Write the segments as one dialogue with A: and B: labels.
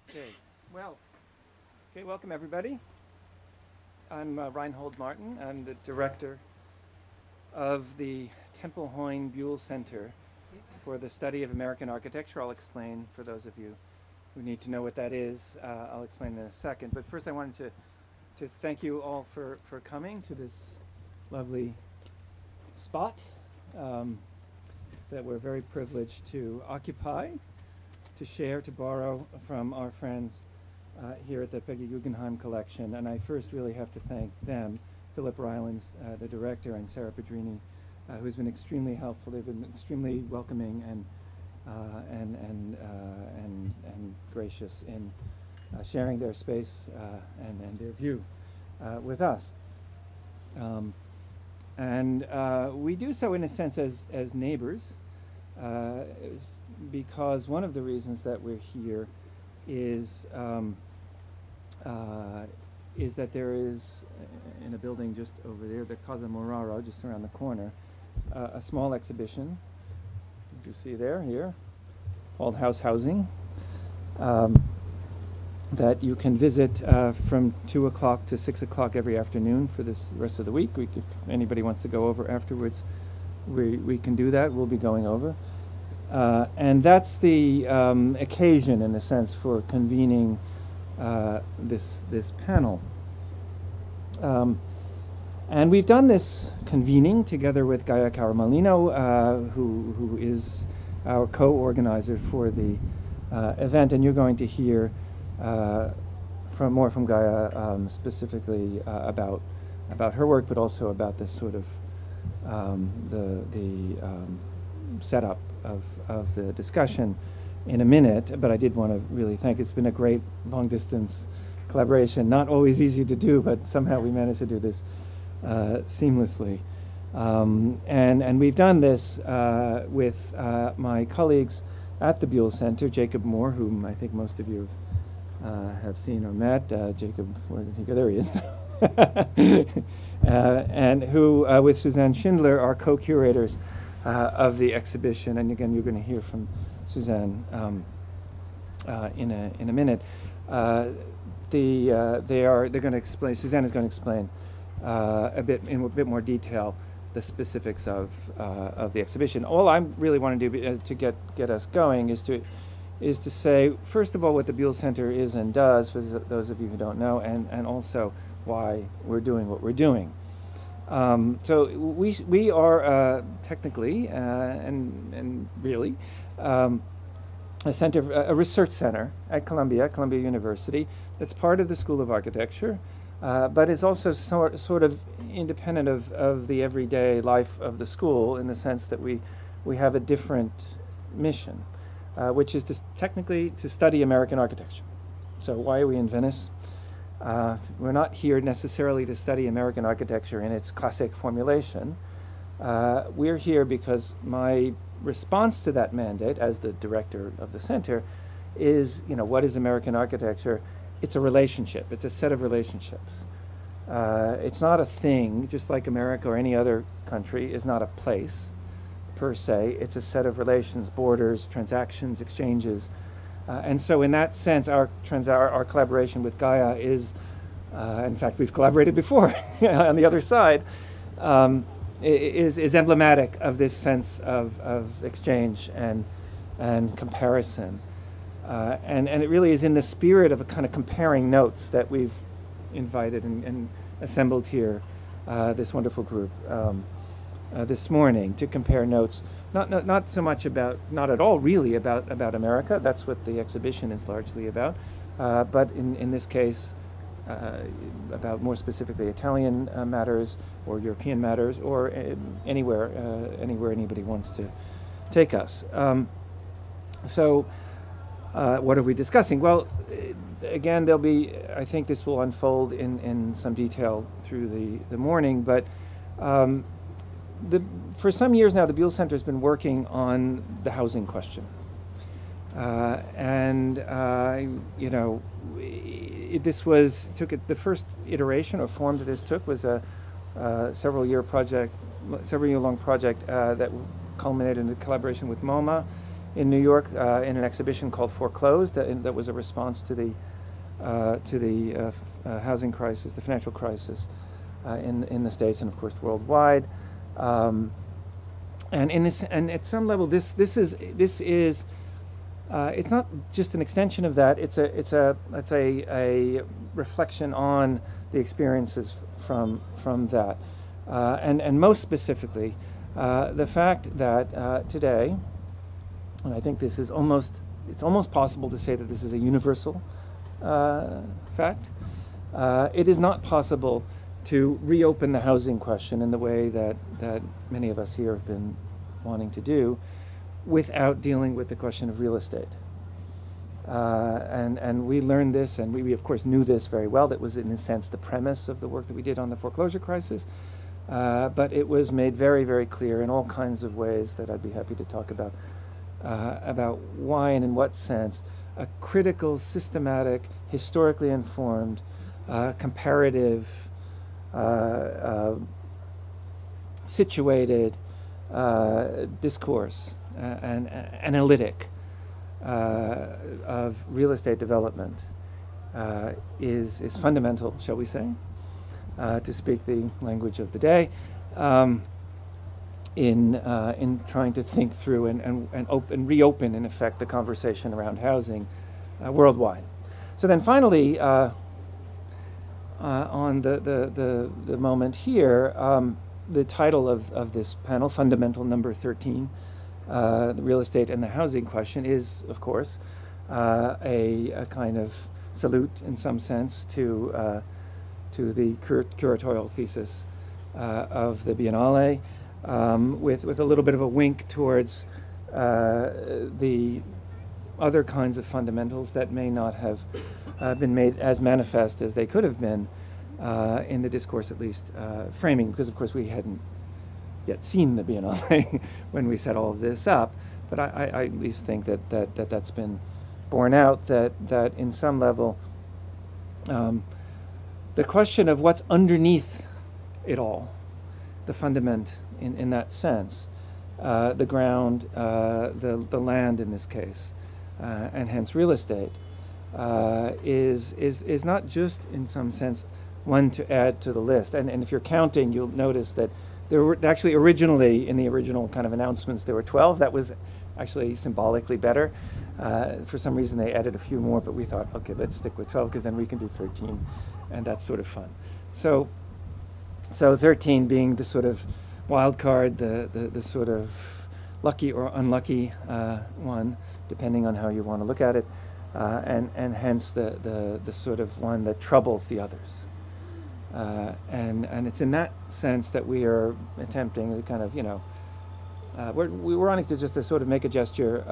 A: Okay, well, okay, welcome everybody. I'm Reinhold Martin. I'm the director of the Temple Hoyne Buell Center for the study of American architecture. I'll explain for those of you who need to know what that is. I'll explain in a second. But first I wanted to thank you all for coming to this lovely spot that we're very privileged to occupy, to share, to borrow from our friends here at the Peggy Guggenheim Collection. And I first really have to thank them, Philip Rylands, the director, and Sarah Pedrini, who's been extremely helpful. They've been extremely welcoming and gracious in sharing their space and their view with us. We do so in a sense as neighbors, because one of the reasons that we're here is that there is, in a building just over there, the Casa Moraro, just around the corner, a small exhibition, you see here, called House Housing, that you can visit from 2 o'clock to 6 o'clock every afternoon for this rest of the week. If anybody wants to go over afterwards, we can do that. We'll be going over. And that's the occasion, in a sense, for convening this panel. And we've done this convening together with Gaia Caramellino, who is our co-organizer for the event. And you're going to hear more from Gaia specifically about her work, but also about this sort of the setup of the discussion in a minute. But I did want to really thank, it's been a great long distance collaboration, not always easy to do, but somehow we managed to do this seamlessly. And we've done this with my colleagues at the Buell Center, Jacob Moore, whom I think most of you have seen or met. Jacob, where did he go? There he is now. And who, with Suzanne Schindler, are co-curators of the exhibition. And again, you're going to hear from Suzanne in a minute. They're going to explain. Suzanne is going to explain in a bit more detail the specifics of the exhibition. All I really want to do to get us going is to say, first of all, what the Buell Center is and does, for those of you who don't know, and also why we're doing what we're doing. So we are technically and really a research center at Columbia University, that's part of the School of Architecture, but is also sort of independent of the everyday life of the school, in the sense that we have a different mission, which is technically to study American architecture. So why are we in Venice? We're not here necessarily to study American architecture in its classic formulation. We're here because my response to that mandate as the director of the center is, what is American architecture? It's a relationship. It's a set of relationships. It's not a thing, just like America or any other country is not a place per se. It's a set of relations, borders, transactions, exchanges. And so in that sense, our collaboration with Gaia is, in fact, we've collaborated before on the other side, is emblematic of this sense of exchange and comparison. And it really is in the spirit of a kind of comparing notes that we've invited and assembled here, this wonderful group, this morning, to compare notes, not so much not at all really about America. That's what the exhibition is largely about, but in this case, about more specifically Italian matters or European matters, or anywhere anybody wants to take us. So what are we discussing? Well, again, I think this will unfold in some detail through the morning, but for some years now, the Buell Center has been working on the housing question. The first iteration or form that this took was a several-year long project that culminated in a collaboration with MoMA in New York in an exhibition called Foreclosed, that was a response to the housing crisis, the financial crisis in the States and of course worldwide. And at some level, this is it's not just an extension of that. It's a reflection on the experiences from that, and most specifically, the fact that today, and I think it's almost possible to say that this is a universal fact. It is not possible to reopen the housing question in the way that many of us here have been wanting to do without dealing with the question of real estate. And we learned this, and we of course knew this very well. That was in a sense the premise of the work that we did on the foreclosure crisis. But it was made very, very clear in all kinds of ways that I'd be happy to talk about why and in what sense a critical, systematic, historically informed, comparative, situated discourse and analytic of real estate development is fundamental, shall we say, to speak the language of the day, in trying to think through and reopen, in effect, the conversation around housing worldwide. So then finally, on the moment here, the title of this panel, Fundamental Number 13, the real estate and the housing question, is, of course, a kind of salute, in some sense, to the curatorial thesis of the Biennale, with a little bit of a wink towards the other kinds of fundamentals that may not have been made as manifest as they could have been in the discourse, at least framing, because of course we hadn't yet seen the Biennale when we set all of this up. But I at least think that's been borne out, that in some level the question of what's underneath it all, the fundament in that sense, the ground, the land in this case, and hence real estate, is not just in some sense one to add to the list. And if you're counting, you'll notice that there were actually originally, in the original kind of announcements, there were 12. That was actually symbolically better. For some reason they added a few more, but we thought, okay, let's stick with 12 because then we can do 13, and that's sort of fun. So 13 being the sort of wild card, the sort of lucky or unlucky one, depending on how you want to look at it, and hence the sort of one that troubles the others. And it's in that sense that we are attempting to kind of, we're wanting to just to sort of make a gesture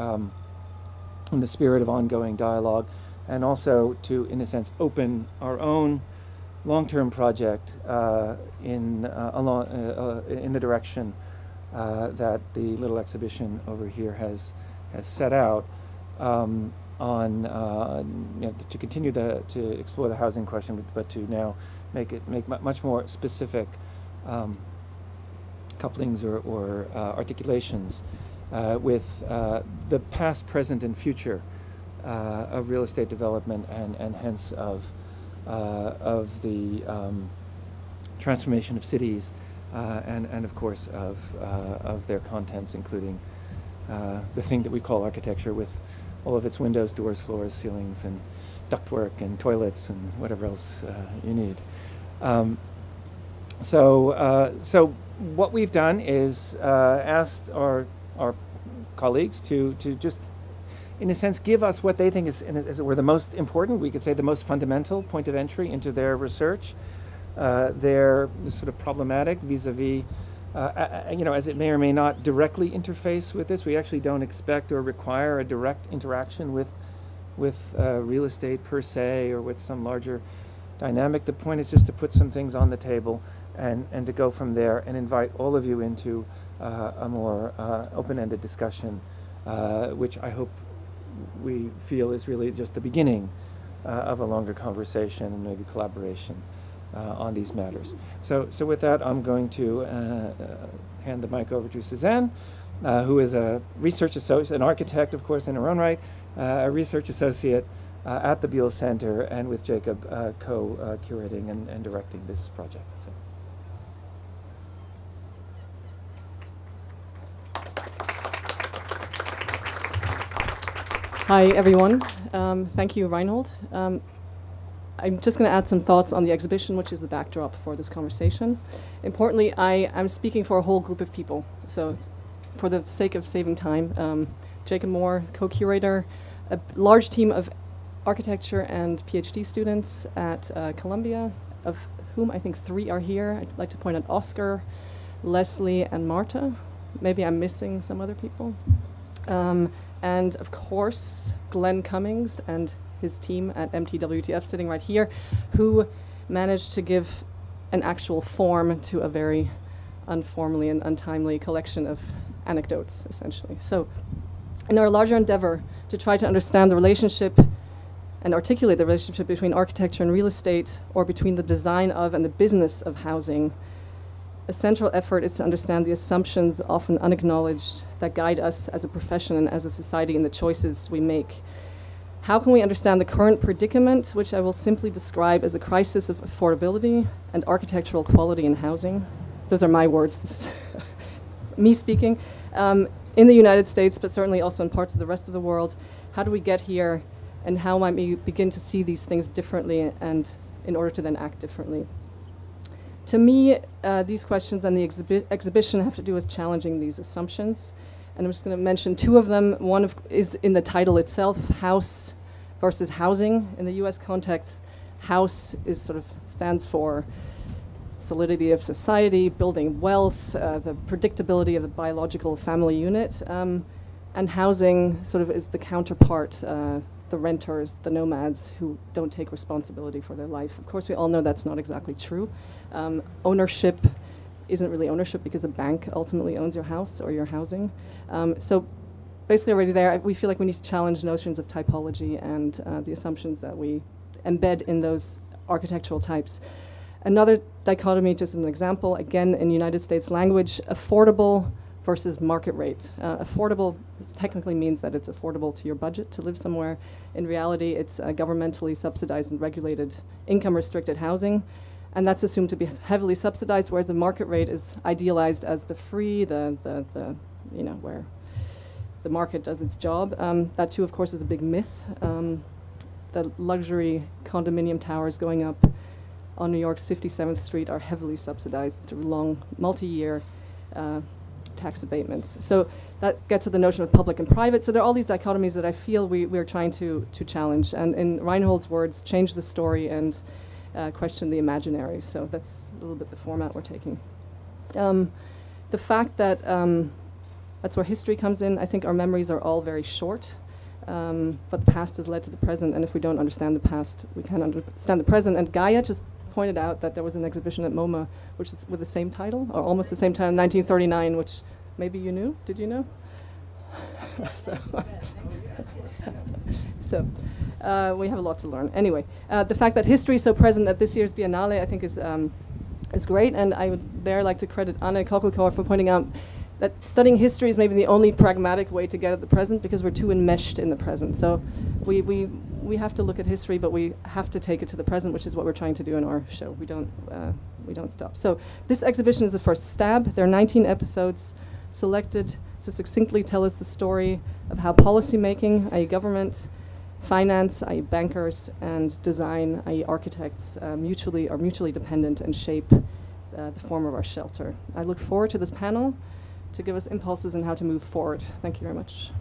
A: in the spirit of ongoing dialogue, and also to, in a sense, open our own long-term project in the direction that the little exhibition over here has set out, to continue to explore the housing question, but to now make much more specific couplings or articulations with the past, present, and future of real estate development, and hence of the transformation of cities, and of course of their contents, including the thing that we call architecture, with all of its windows, doors, floors, ceilings, and ductwork, and toilets, and whatever else you need. So what we've done is asked our colleagues to just, in a sense, give us what they think is, as it were, the most important, we could say the most fundamental point of entry into their research, their sort of problematic vis-a-vis, as it may or may not directly interface with this. We actually don't expect or require a direct interaction with real estate per se, or with some larger dynamic. The point is just to put some things on the table and to go from there, and invite all of you into a more open-ended discussion, which I hope we feel is really just the beginning of a longer conversation and maybe collaboration on these matters. So with that, I'm going to hand the mic over to Suzanne who is a research associate, an architect, of course, in her own right, a research associate at the Buell Center, and with Jacob co-curating and directing this project. So.
B: Hi, everyone. Thank you, Reinhold. I'm just going to add some thoughts on the exhibition, which is the backdrop for this conversation. Importantly, I'm speaking for a whole group of people. So for the sake of saving time, Jacob Moore, co-curator, a large team of architecture and PhD students at Columbia, of whom I think 3 are here. I'd like to point out Oscar, Leslie, and Marta. Maybe I'm missing some other people. And of course, Glenn Cummings and his team at MTWTF sitting right here, who managed to give an actual form to a very unformally and untimely collection of anecdotes, essentially. So in our larger endeavor to try to understand the relationship and articulate the relationship between architecture and real estate, or between the design of and the business of housing, a central effort is to understand the assumptions, often unacknowledged, that guide us as a profession and as a society in the choices we make. How can we understand the current predicament, which I will simply describe as a crisis of affordability and architectural quality in housing? Those are my words. This is me speaking. In the United States, but certainly also in parts of the rest of the world, how do we get here, and how might we begin to see these things differently, and in order to then act differently? To me, these questions and the exhibition have to do with challenging these assumptions. And I'm just going to mention 2 of them. One is in the title itself, house versus housing. In the US context, house is stands for solidity of society, building wealth, the predictability of the biological family unit. And housing is the counterpart, the renters, the nomads who don't take responsibility for their life. Of course, we all know that's not exactly true. Ownership isn't really ownership, because a bank ultimately owns your house or your housing. So basically already there, we feel like we need to challenge notions of typology and the assumptions that we embed in those architectural types. Another dichotomy, just as an example, again, in United States language, affordable versus market rate. Affordable technically means that it's affordable to your budget to live somewhere. In reality, it's governmentally subsidized and regulated income-restricted housing, and that's assumed to be heavily subsidized, whereas the market rate is idealized as the free, where the market does its job. That too, of course, is a big myth. The luxury condominium towers going up on New York's 57th Street are heavily subsidized through long, multi-year tax abatements. So that gets at the notion of public and private. So there are all these dichotomies that I feel we're trying to challenge. And in Reinhold's words, change the story and question the imaginaries. So that's a little bit the format we're taking. The fact that that's where history comes in. I think our memories are all very short, but the past has led to the present. And if we don't understand the past, we can't understand the present. And Gaia just pointed out that there was an exhibition at MoMA, which is with the same title, or almost the same title, 1939, which maybe you knew. Did you know? So we have a lot to learn. Anyway, the fact that history is so present at this year's Biennale, I think is great, and I would like to credit Anne Kokelkor for pointing out that studying history is maybe the only pragmatic way to get at the present, because we're too enmeshed in the present. So we have to look at history, but we have to take it to the present, which is what we're trying to do in our show. We don't stop. So this exhibition is the first stab. There are 19 episodes selected to succinctly tell us the story of how policymaking, i.e. government, finance, i.e. bankers, and design, i.e. architects, are mutually dependent and shape the form of our shelter. I look forward to this panel to give us impulses on how to move forward. Thank you very much.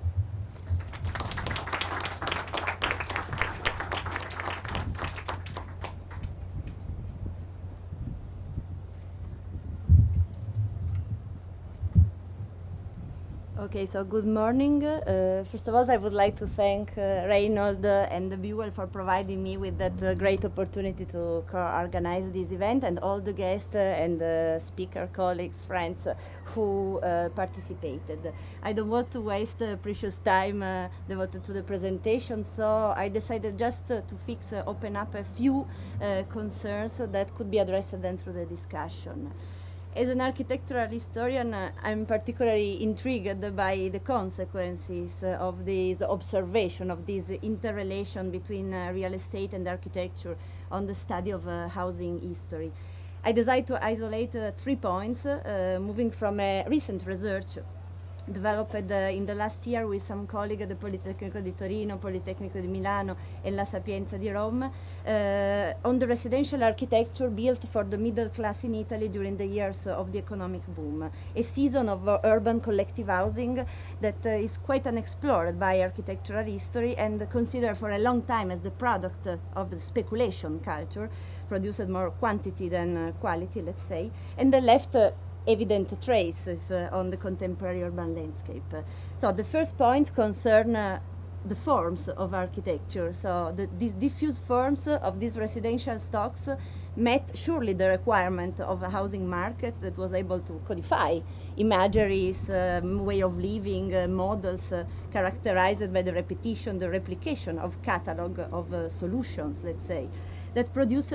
C: Okay, so good morning. First of all, I would like to thank Reinhold and the Buell for providing me with that great opportunity to co-organize this event, and all the guests and speaker colleagues, friends who participated. I don't want to waste precious time devoted to the presentation, so I decided just to open up a few concerns that could be addressed then through the discussion. as an architectural historian, I'm particularly intrigued by the consequences of this observation, of this interrelation between real estate and architecture on the study of housing history. I decided to isolate 3 points, moving from a recent research developed in the last year with some colleagues at the Politecnico di Torino, Politecnico di Milano, and La Sapienza di Rome, on the residential architecture built for the middle class in Italy during the years of the economic boom. A season of urban collective housing that is quite unexplored by architectural history and considered for a long time as the product of the speculation culture, produced more quantity than quality, let's say, and the left evident traces on the contemporary urban landscape. So the first point concerns the forms of architecture. So these diffuse forms of these residential stocks met surely the requirement of a housing market that was able to codify imaginaries, way of living, models characterized by the repetition, the replication of catalog of solutions, let's say, that produced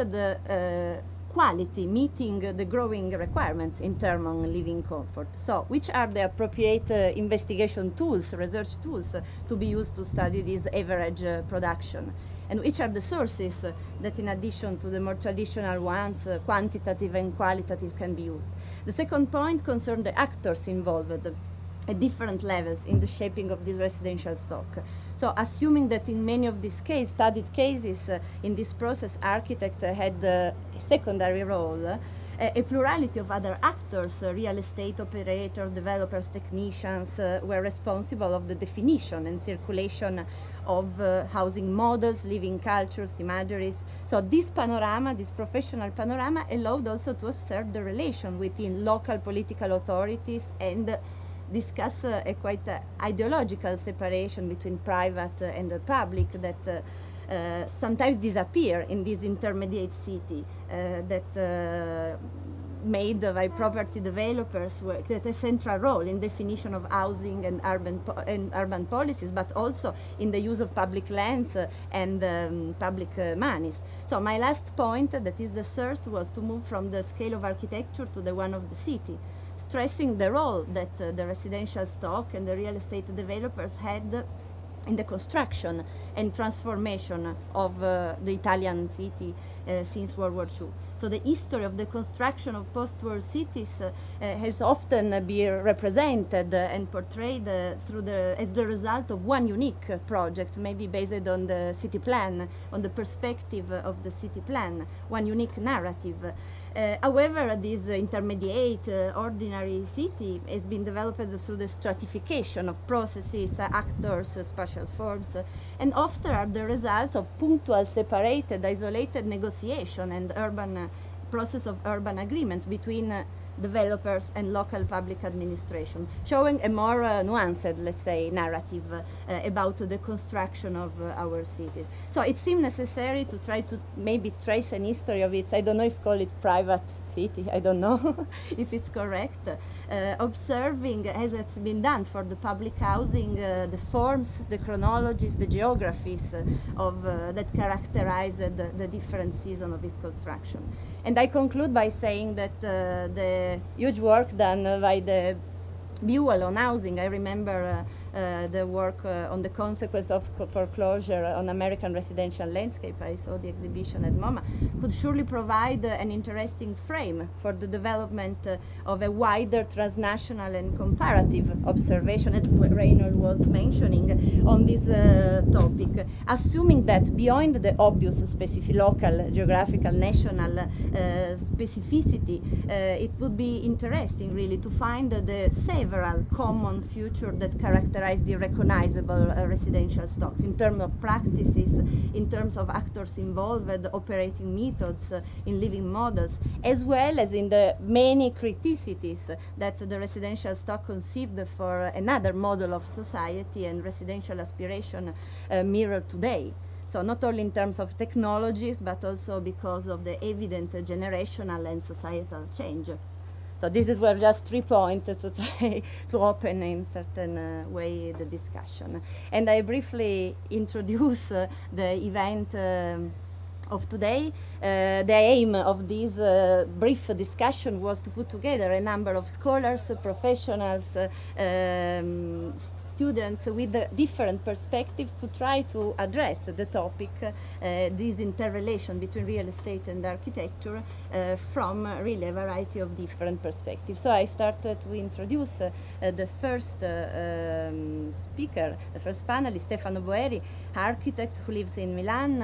C: quality meeting the growing requirements in terms of living comfort. So which are the appropriate investigation tools, research tools to be used to study this average production? And which are the sources that, in addition to the more traditional ones, quantitative and qualitative, can be used? The second point concerns the actors involved at different levels in the shaping of this residential stock. So assuming that in many of these studied cases in this process, architects had a secondary role, a plurality of other actors, real estate operators, developers, technicians, were responsible of the definition and circulation of housing models, living cultures, imaginaries. So this panorama, this professional panorama, allowed also to observe the relation within local political authorities and discuss a quite ideological separation between private and the public that sometimes disappear in this intermediate city that made by property developers that a central role in definition of housing and urban policies, but also in the use of public lands and public monies. So my last point, that is the third, was to move from the scale of architecture to the one of the city, stressing the role that the residential stock and the real estate developers had in the construction and transformation of the Italian city since World War II. So the history of the construction of post-war cities has often been represented and portrayed as the result of one unique project, maybe based on the city plan, on the perspective of the city plan, one unique narrative. However, this intermediate, ordinary city has been developed through the stratification of processes, actors, spatial forms, and often are the result of punctual, separated, isolated negotiation and process of urban agreements between developers and local public administration, showing a more nuanced, let's say, narrative about the construction of our cities. So it seemed necessary to try to maybe trace an history of its, I don't know if call it private city, I don't know if it's correct, observing, as it's been done for the public housing, the forms, the chronologies, the geographies of that characterize the different seasons of its construction. And I conclude by saying that the huge work done by the Buell on housing, I remember the work on the consequence of foreclosure on American residential landscape. I saw the exhibition at MoMA, could surely provide an interesting frame for the development of a wider transnational and comparative observation, as Reynold was mentioning, on this topic, assuming that beyond the obvious specific local, geographical, national specificity, it would be interesting really to find the several common features that characterize the recognizable residential stocks in terms of practices, in terms of actors involved, operating methods, in living models, as well as in the many criticities that the residential stock conceived for another model of society and residential aspiration mirror today. So not only in terms of technologies, but also because of the evident generational and societal change. So this were just 3 points to try to open in certain way the discussion. And I briefly introduce the event of today. The aim of this brief discussion was to put together a number of scholars, professionals, students with different perspectives to try to address the topic, this interrelation between real estate and architecture from really a variety of different perspectives. So I started to introduce the first speaker, the first panelist, Stefano Boeri, architect who lives in Milan,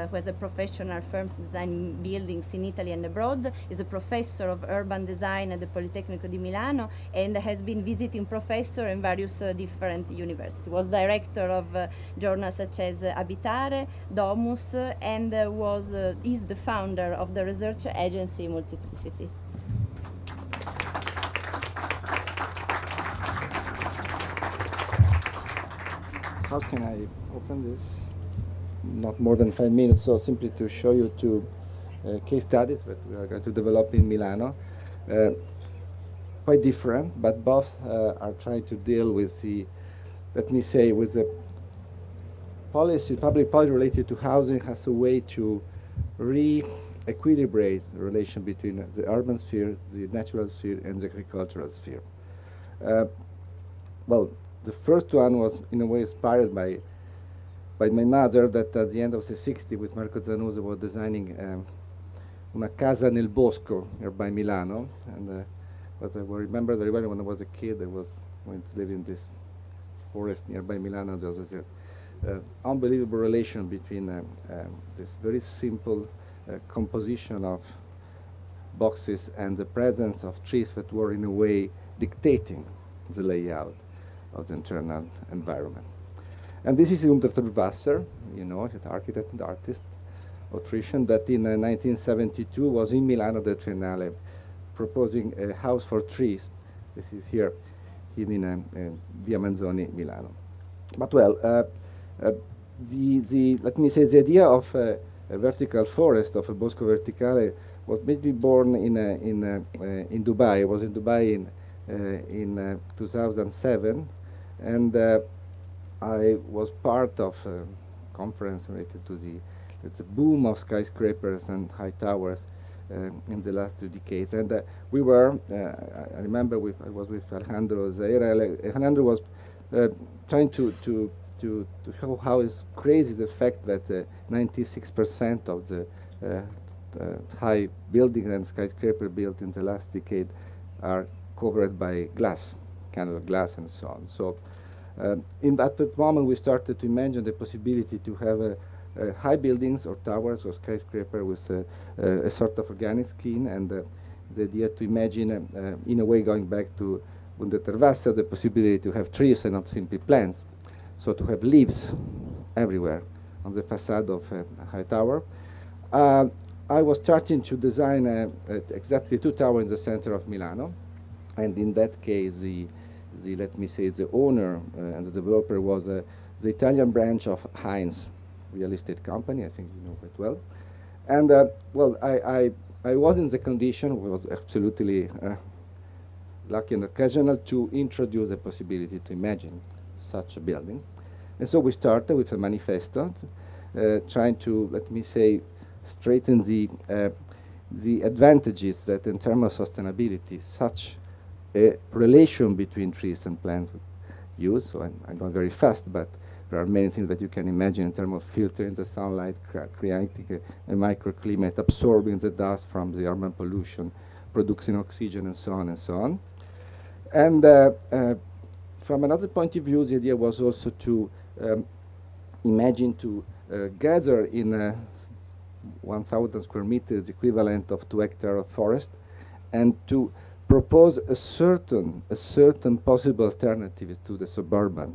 C: who has a professional firms design buildings in Italy and abroad, is a professor of urban design at the Politecnico di Milano, and has been visiting professor in various different universities. Was director of journals such as Abitare, Domus, and is the founder of the research agency Multiplicity.
D: How can I open this? Not more than 5 minutes, so simply to show you two case studies that we are going to develop in Milano. Quite different, but both are trying to deal with the, let me say, with the policy, public policy related to housing as a way to re-equilibrate the relation between the urban sphere, the natural sphere, and the agricultural sphere. Well, the first one was in a way inspired by my mother, that at the end of the 60s with Marco Zanuso was designing una casa nel bosco nearby Milano. And what I remember very well when I was a kid, I was going to live in this forest nearby Milano. There was an unbelievable relation between this very simple composition of boxes and the presence of trees that were in a way dictating the layout of the internal environment. And this is Umberto Wasser, you know, an architect and artist, Autrichian, that in 1972 was in Milano at the Triennale proposing a house for trees. This is here, him in Via Manzoni, Milano. But well, let me say, the idea of a vertical forest, of a bosco verticale, was maybe born in Dubai. I was in Dubai in 2007, and I was part of a conference related to the boom of skyscrapers and high towers in the last 2 decades. And we were, I remember I was with Alejandro Zaira. Alejandro was trying to show how it's crazy the fact that 96% of the high building and skyscraper built in the last decade are covered by glass, kind of glass and so on. So at that moment we started to imagine the possibility to have high buildings or towers or skyscraper with a sort of organic skin, and the idea to imagine, in a way going back to Umberto Wasser, the possibility to have trees and not simply plants. So to have leaves everywhere on the facade of a high tower. I was starting to design exactly 2 towers in the center of Milano, and in that case let me say, the owner and the developer was the Italian branch of Heinz real estate company. I think you know quite well. And well, I was in the condition, was absolutely lucky and occasional, to introduce the possibility to imagine such a building. And so we started with a manifesto, trying to, let me say, straighten the advantages that in terms of sustainability such a relation between trees and plants would use. So I'm going very fast, but there are many things that you can imagine in terms of filtering the sunlight, creating a microclimate, absorbing the dust from the urban pollution, producing oxygen, and so on and so on. And from another point of view, the idea was also to imagine to gather in 1,000 square meters, equivalent of 2 hectares of forest, and to propose a certain possible alternative to the suburban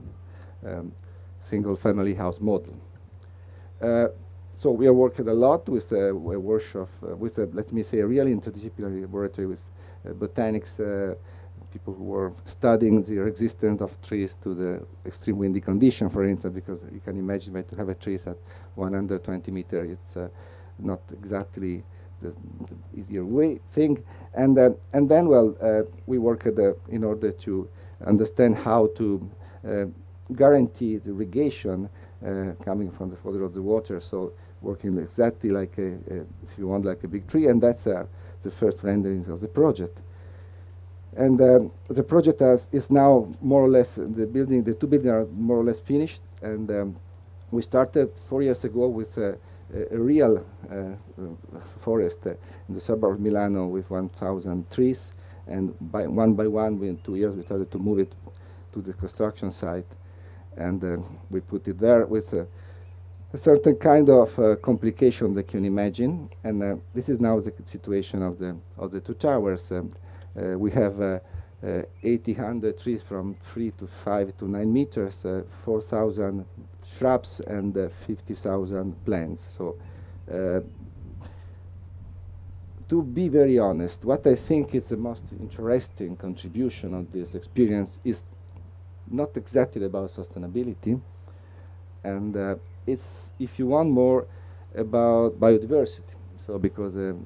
D: single-family house model. So we are working a lot with a workshop, let me say, a really interdisciplinary laboratory with botanics, people who were studying the resistance of trees to the extreme windy condition, for instance, because you can imagine that to have a trees at 120 meters, it's not exactly the easier way thing. And then, well, we worked in order to understand how to guarantee the irrigation coming from the further of the water, so working exactly like if you want, like a big tree, and that's the first renderings of the project. And the project is now more or less, the two buildings are more or less finished, and we started 4 years ago with a real forest in the suburb of Milano with 1,000 trees, and by one, within 2 years, we started to move it to the construction site, and we put it there with a certain kind of complication that you can imagine, and this is now the situation of the two towers. We have 1,800 trees from 3 to 5 to 9 meters, 4,000 shrubs, and 50,000 plants. So, to be very honest, what I think is the most interesting contribution of this experience is not exactly about sustainability, and it's, if you want, more about biodiversity. So, because the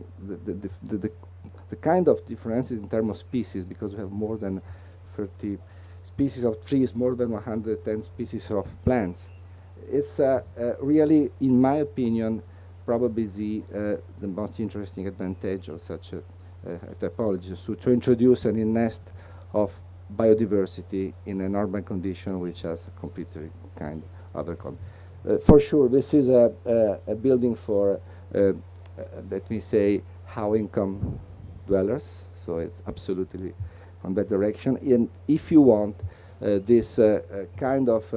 D: kind of differences in terms of species, because we have more than 30 species of trees, more than 110 species of plants. It's really, in my opinion, probably the most interesting advantage of such a typology, so to introduce an nest of biodiversity in an urban condition which has a completely kind of other for sure, this is a building for, let me say, high income dwellers, so it's absolutely on that direction. And if you want this kind of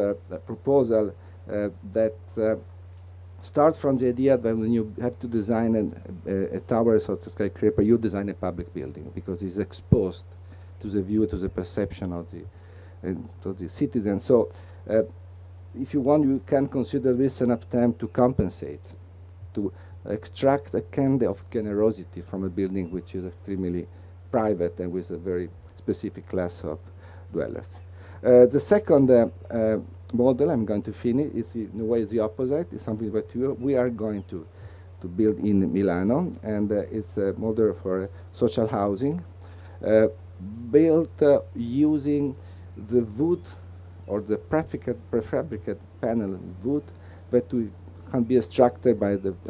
D: proposal that starts from the idea that when you have to design a tower or a skyscraper, you design a public building because it's exposed to the view, to the perception of the citizens. So if you want, you can consider this an attempt to compensate, to extract a kind of generosity from a building which is extremely private and with a very specific class of dwellers. The second model I'm going to finish is in a way the opposite. It's something that we are going to build in Milano, and it's a model for social housing built using the wood or the prefabricated panel wood that can be extracted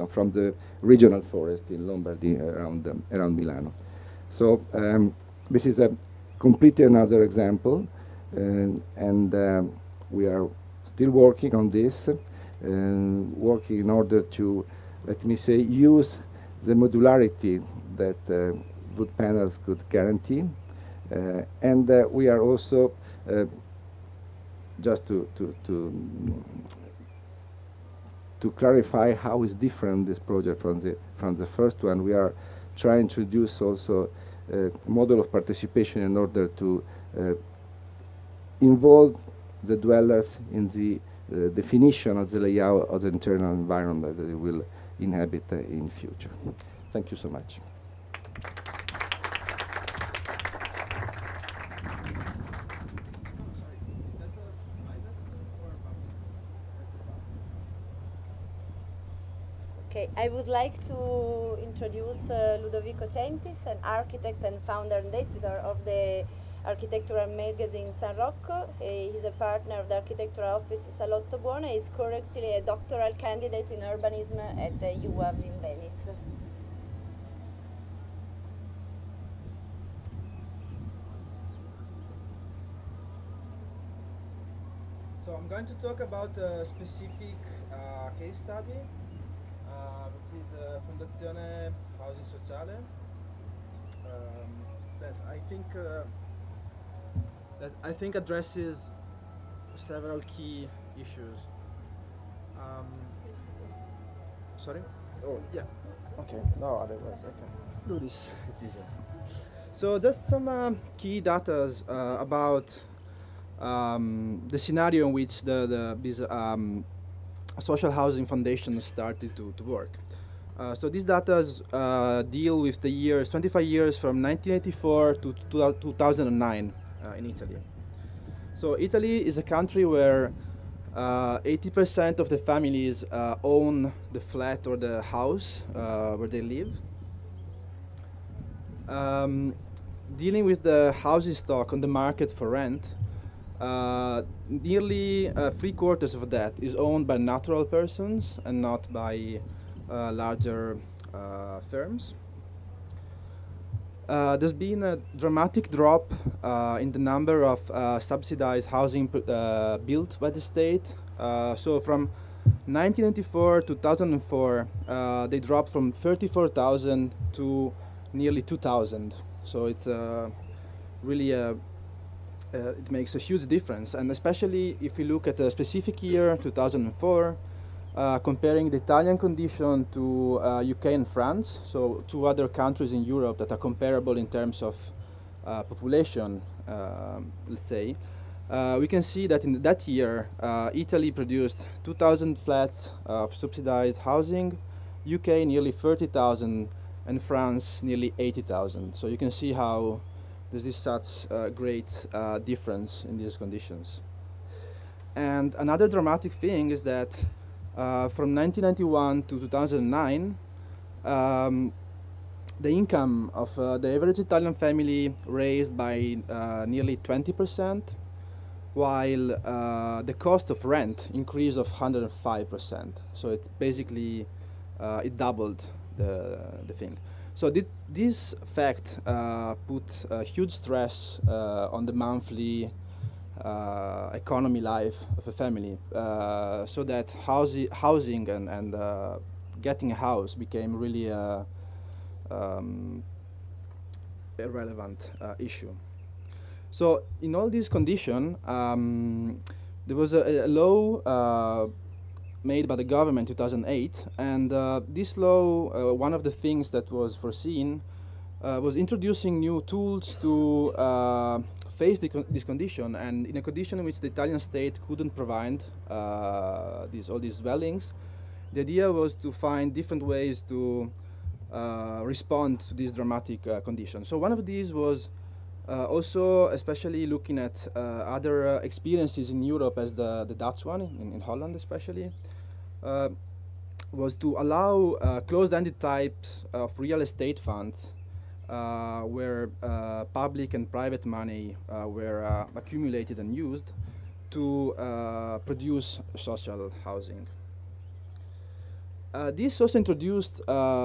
D: from the regional forest in Lombardy around Milano. So this is a completely another example, and we are still working on this, working in order to, let me say, use the modularity that wood panels could guarantee, and we are also just to clarify how is different this project from the first one. We are trying to introduce also a model of participation in order to involve the dwellers in the definition of the layout of the internal environment that they will inhabit in future. Thank you so much.
C: Okay, I would like to introduce Ludovico Centis, an architect and founder and editor of the architectural magazine San Rocco. He's a partner of the architectural office Salotto Buono. He's currently a doctoral candidate in urbanism at the UAV in Venice.
E: So I'm going to talk about a specific case study, which is the Fondazione Housing Sociale, that I think addresses several key issues. Sorry? Oh, yeah. Okay. No, otherwise I can do this. It's easier. So just some key data about the scenario in which this social housing foundation started to work. So these data deal with the years, 25 years from 1984 to 2009 in Italy. So Italy is a country where 80% of the families own the flat or the house where they live. Dealing with the housing stock on the market for rent, nearly 3/4 of that is owned by natural persons and not by larger firms. There's been a dramatic drop in the number of subsidized housing built by the state. So from 1994 to 2004, they dropped from 34,000 to nearly 2,000. So it's really it makes a huge difference, and especially if you look at a specific year, 2004, comparing the Italian condition to UK and France, so two other countries in Europe that are comparable in terms of population, let's say, we can see that in that year, Italy produced 2,000 flats of subsidized housing, UK nearly 30,000, and France nearly 80,000. So you can see how there's this such great difference in these conditions. And another dramatic thing is that from 1991 to 2009, the income of the average Italian family raised by nearly 20%, while the cost of rent increased of 105%. So it's basically, it doubled the thing. So this fact put a huge stress on the monthly economy life of a family, so that housing and getting a house became really a relevant issue. So in all these conditions, there was a law made by the government in 2008, and this law, one of the things that was foreseen was introducing new tools to face this condition, and in a condition in which the Italian state couldn't provide all these dwellings, the idea was to find different ways to respond to this dramatic condition. So one of these was also, especially looking at other experiences in Europe, as the Dutch one, in Holland especially, was to allow closed-ended types of real estate funds where public and private money were accumulated and used to produce social housing. This also introduced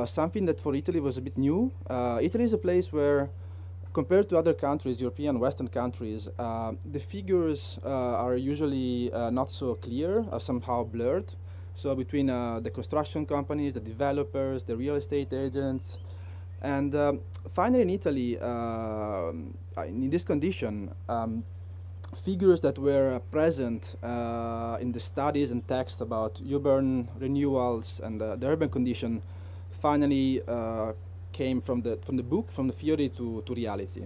E: something that for Italy was a bit new. Italy is a place where, compared to other countries, European Western countries, the figures are usually not so clear, are somehow blurred. So between the construction companies, the developers, the real estate agents, and finally in Italy, in this condition, figures that were present in the studies and text about urban renewals and the urban condition finally came from the book, from the theory to reality.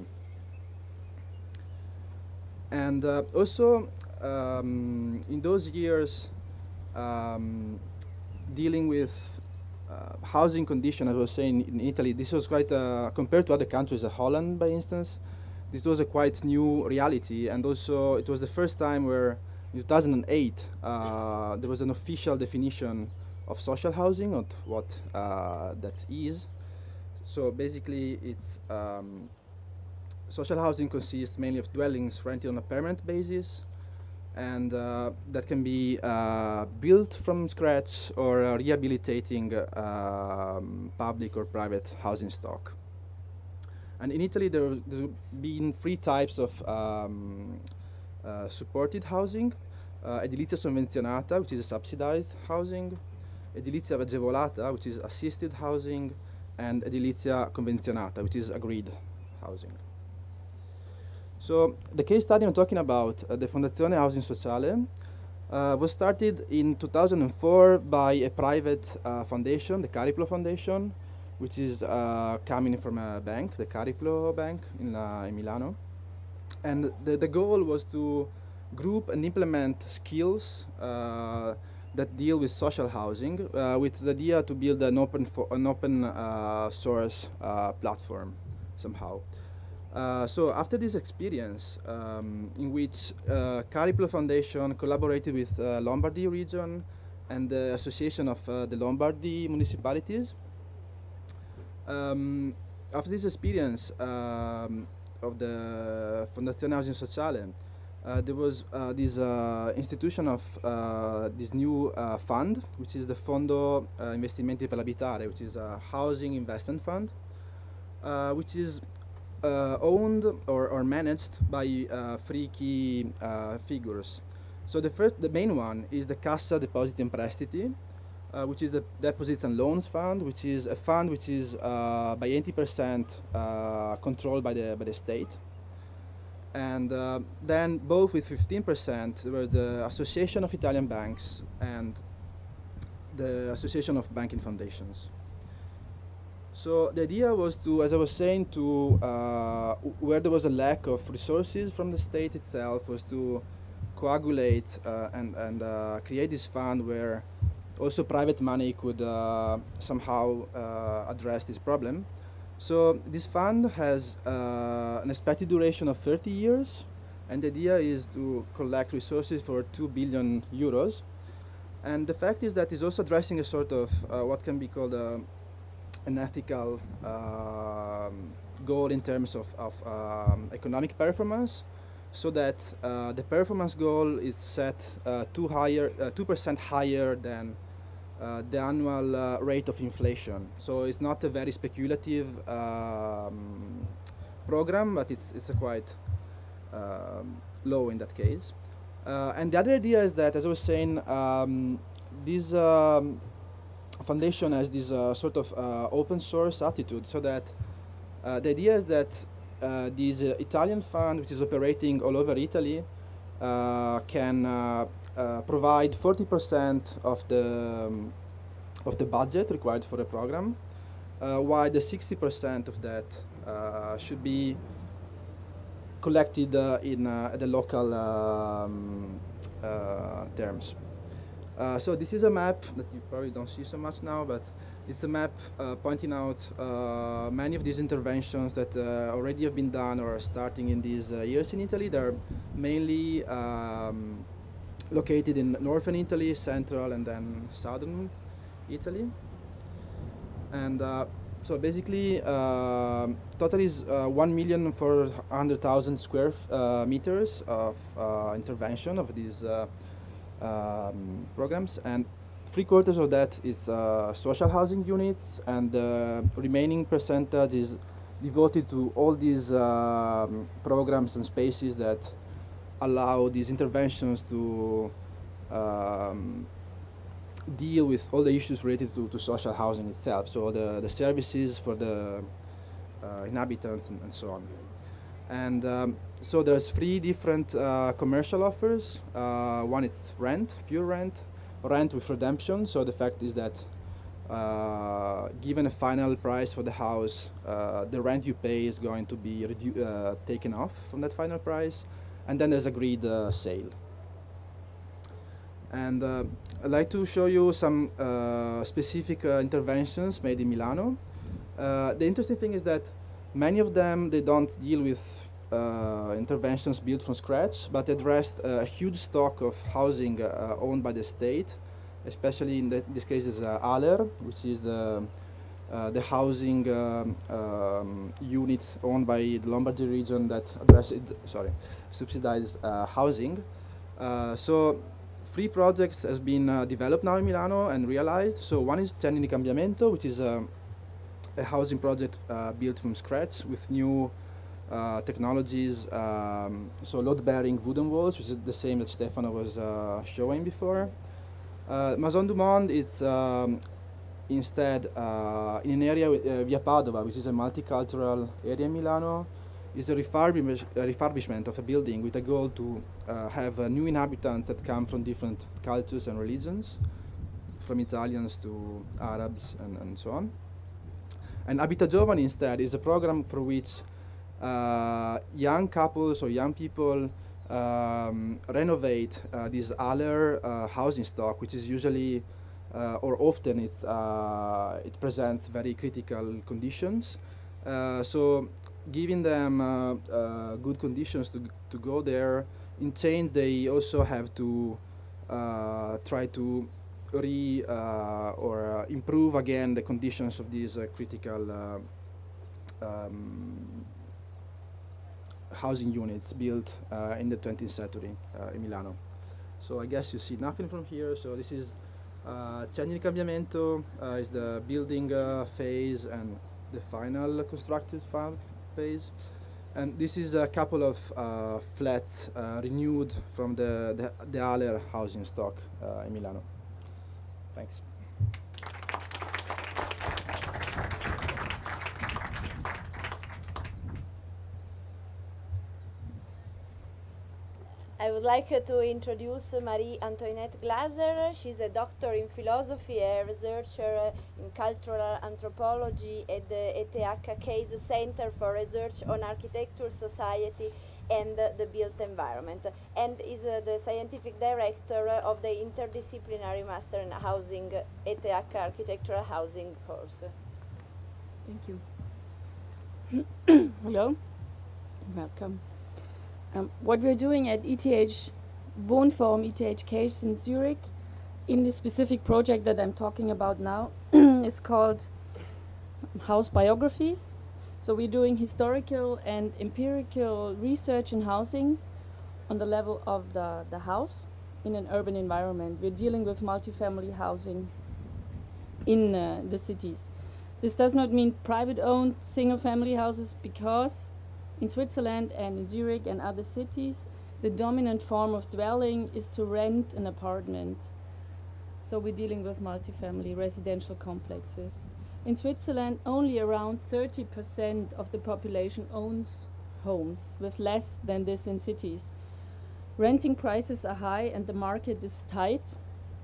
E: And also in those years, dealing with housing condition, as I was saying, in Italy, this was quite, compared to other countries, Holland, by instance, this was a quite new reality, and also it was the first time where, in 2008, there was an official definition of social housing, of what that is. So basically, it's social housing consists mainly of dwellings rented on a permanent basis, and that can be built from scratch or rehabilitating public or private housing stock. And in Italy, there's been three types of supported housing: edilizia sovvenzionata, which is subsidized housing; edilizia agevolata, which is assisted housing; and edilizia convenzionata, which is agreed housing. So the case study I'm talking about, the Fondazione Housing Sociale, was started in 2004 by a private foundation, the Cariplo Foundation, which is coming from a bank, the Cariplo Bank in Milano. And the goal was to group and implement skills that deal with social housing, with the idea to build an open source platform somehow. So after this experience, in which Cariplo Foundation collaborated with Lombardy region and the Association of the Lombardy municipalities, after this experience of the Fondazione Housing Sociale, there was this institution of this new fund, which is the Fondo Investimenti per l'Abitare, which is a housing investment fund, which is owned or managed by three key figures. So the main one is the Cassa Depositi e Prestiti, which is the Deposits and Loans Fund, which is a fund which is by 80% controlled by the state. And then both with 15%, there was the Association of Italian Banks and the Association of Banking Foundations. So the idea was to, as I was saying, to where there was a lack of resources from the state itself, was to coagulate and create this fund where also private money could somehow address this problem. So this fund has an expected duration of 30 years, and the idea is to collect resources for 2 billion euros. And the fact is that it's also addressing a sort of what can be called an ethical goal in terms of economic performance, so that the performance goal is set 2% higher than the annual rate of inflation. So it's not a very speculative program, but it's a quite low in that case. And the other idea is that, as I was saying, this foundation has this sort of open source attitude, so that the idea is that this Italian fund, which is operating all over Italy, can provide 40% of the budget required for the program, while the 60% of that should be collected in the local terms. So this is a map that you probably don't see so much now, but it's a map pointing out many of these interventions that already have been done or are starting in these years in Italy. They're mainly located in northern Italy, central, and then southern Italy. And so basically, total is 1,400,000 square meters of intervention of these programs, and 3/4 of that is social housing units, and the remaining percentage is devoted to all these programs and spaces that allow these interventions to deal with all the issues related to social housing itself, so the services for the inhabitants and so on. And so there's 3 different commercial offers. One is rent, pure rent with redemption. So the fact is that given a final price for the house, the rent you pay is going to be taken off from that final price. And then there's agreed sale. And I'd like to show you some specific interventions made in Milano. The interesting thing is that many of them, they don't deal with interventions built from scratch, but addressed a huge stock of housing owned by the state, especially in this case is ALER, which is the housing units owned by the Lombardy region that subsidize housing. So 3 projects has been developed now in Milano and realized. So one is Cenni di Cambiamento, which is a housing project built from scratch with new technologies, so load-bearing wooden walls, which is the same that Stefano was showing before. Maison du Monde is instead in an area via Padova, which is a multicultural area in Milano, is a refurbishment of a building with a goal to have new inhabitants that come from different cultures and religions, from Italians to Arabs and so on. And Abita Giovani instead is a program for which young couples or young people renovate this ALER housing stock, which is usually or often it presents very critical conditions. So giving them good conditions to go there, in change they also have to try to improve again the conditions of these critical housing units built in the 20th century in Milano. So I guess you see nothing from here. So this is Cegni di Cambiamento is the building phase and the final constructed phase. And this is a couple of flats renewed from the Haller housing stock in Milano. Thanks.
C: I would like to introduce Marie-Antoinette Glaser. She's a doctor in philosophy, a researcher in cultural anthropology at the ETH Case Center for Research on Architecture, Society, and the Built Environment, and is the scientific director of the interdisciplinary Master in Housing ETH Architectural Housing course.
F: Thank you. Hello, welcome. What we're doing at ETH Wohnform, ETH Case in Zurich, in this specific project that I'm talking about now, is called House Biographies. So we're doing historical and empirical research in housing on the level of the house in an urban environment. We're dealing with multifamily housing in the cities. This does not mean private-owned single-family houses, because in Switzerland and in Zurich and other cities, the dominant form of dwelling is to rent an apartment. So we're dealing with multifamily residential complexes. In Switzerland, only around 30% of the population owns homes, with less than this in cities. Renting prices are high and the market is tight,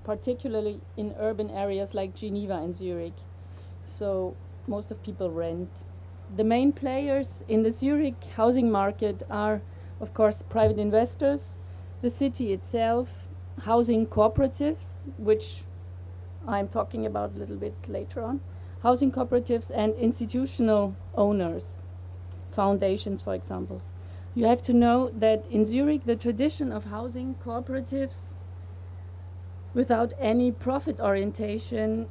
F: particularly in urban areas like Geneva and Zurich. So most of people rent. The main players in the Zurich housing market are, of course, private investors, the city itself, housing cooperatives, which I'm talking about a little bit later on, housing cooperatives and institutional owners, foundations, for example. You have to know that in Zurich, the tradition of housing cooperatives without any profit orientation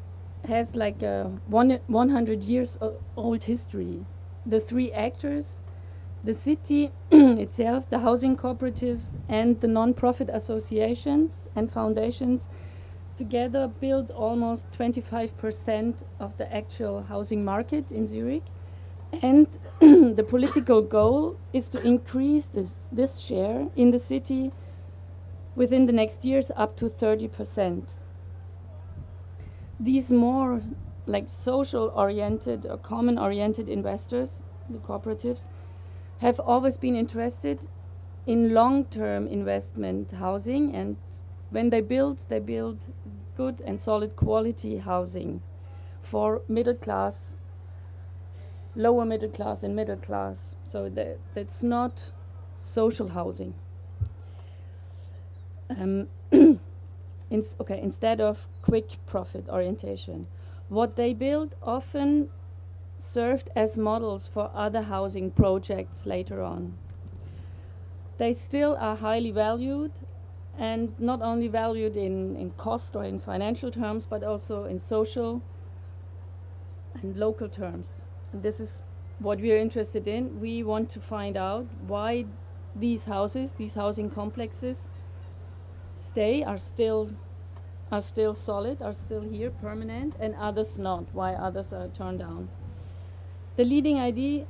F: has like a 100 years old history. The three actors, the city itself, the housing cooperatives, and the non-profit associations and foundations together build almost 25% of the actual housing market in Zurich. And the political goal is to increase this share in the city within the next years up to 30%. These more like social-oriented or common-oriented investors, the cooperatives, have always been interested in long-term investment housing, and when they build good and solid quality housing for middle class, lower middle class and middle class. So that's not social housing. Instead of quick profit orientation. What they build often served as models for other housing projects later on. They still are highly valued, and not only valued in cost or in financial terms, but also in social and local terms. And this is what we are interested in. We want to find out why these houses, these housing complexes, are still solid, are still here, permanent, and others not, why others are turned down. The leading idea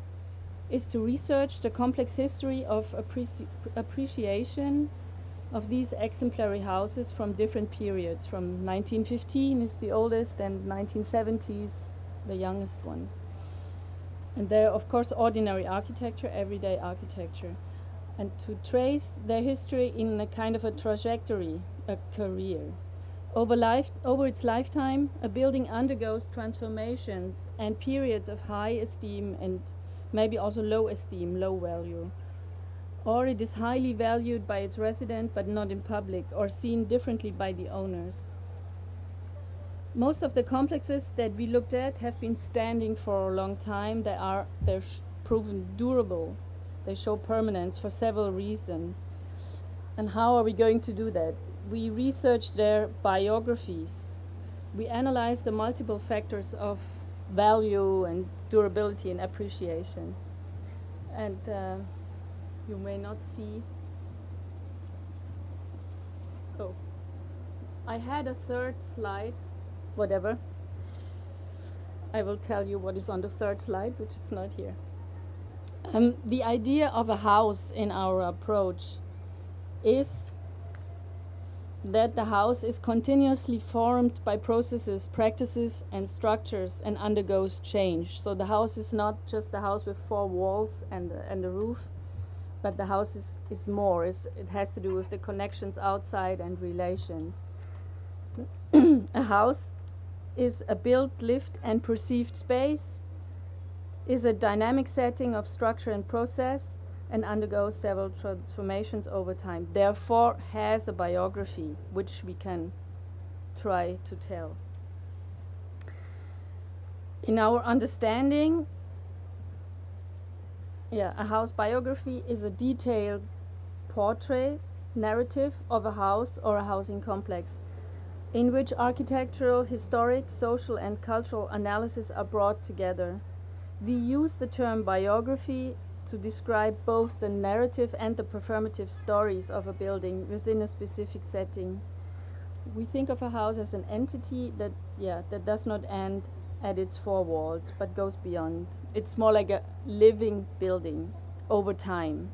F: is to research the complex history of appreciation of these exemplary houses from different periods. From 1915 is the oldest, and 1970s the youngest one. And they're, of course, ordinary architecture, everyday architecture. And to trace their history in a kind of a trajectory, a career. Over its lifetime, a building undergoes transformations and periods of high esteem and maybe also low esteem, low value. Or it is highly valued by its resident but not in public, or seen differently by the owners. Most of the complexes that we looked at have been standing for a long time. They're proven durable. They show permanence for several reasons. And how are we going to do that? We researched their biographies. We analyzed the multiple factors of value and durability and appreciation. And you may not see. Oh, I had a third slide, whatever. I will tell you what is on the third slide, which is not here. The idea of a house in our approach is that the house is continuously formed by processes, practices, and structures and undergoes change. So the house is not just the house with four walls and a roof, but the house is more. It has to do with the connections outside and relations. A house is a built, lived, and perceived space, is a dynamic setting of structure and process, and undergoes several transformations over time. Therefore, has a biography, which we can try to tell. In our understanding, a house biography is a detailed portrait, narrative of a house or a housing complex, in which architectural, historic, social, and cultural analysis are brought together. We use the term biography to describe both the narrative and the performative stories of a building within a specific setting. We think of a house as an entity that does not end at its four walls, but goes beyond. It's more like a living building over time.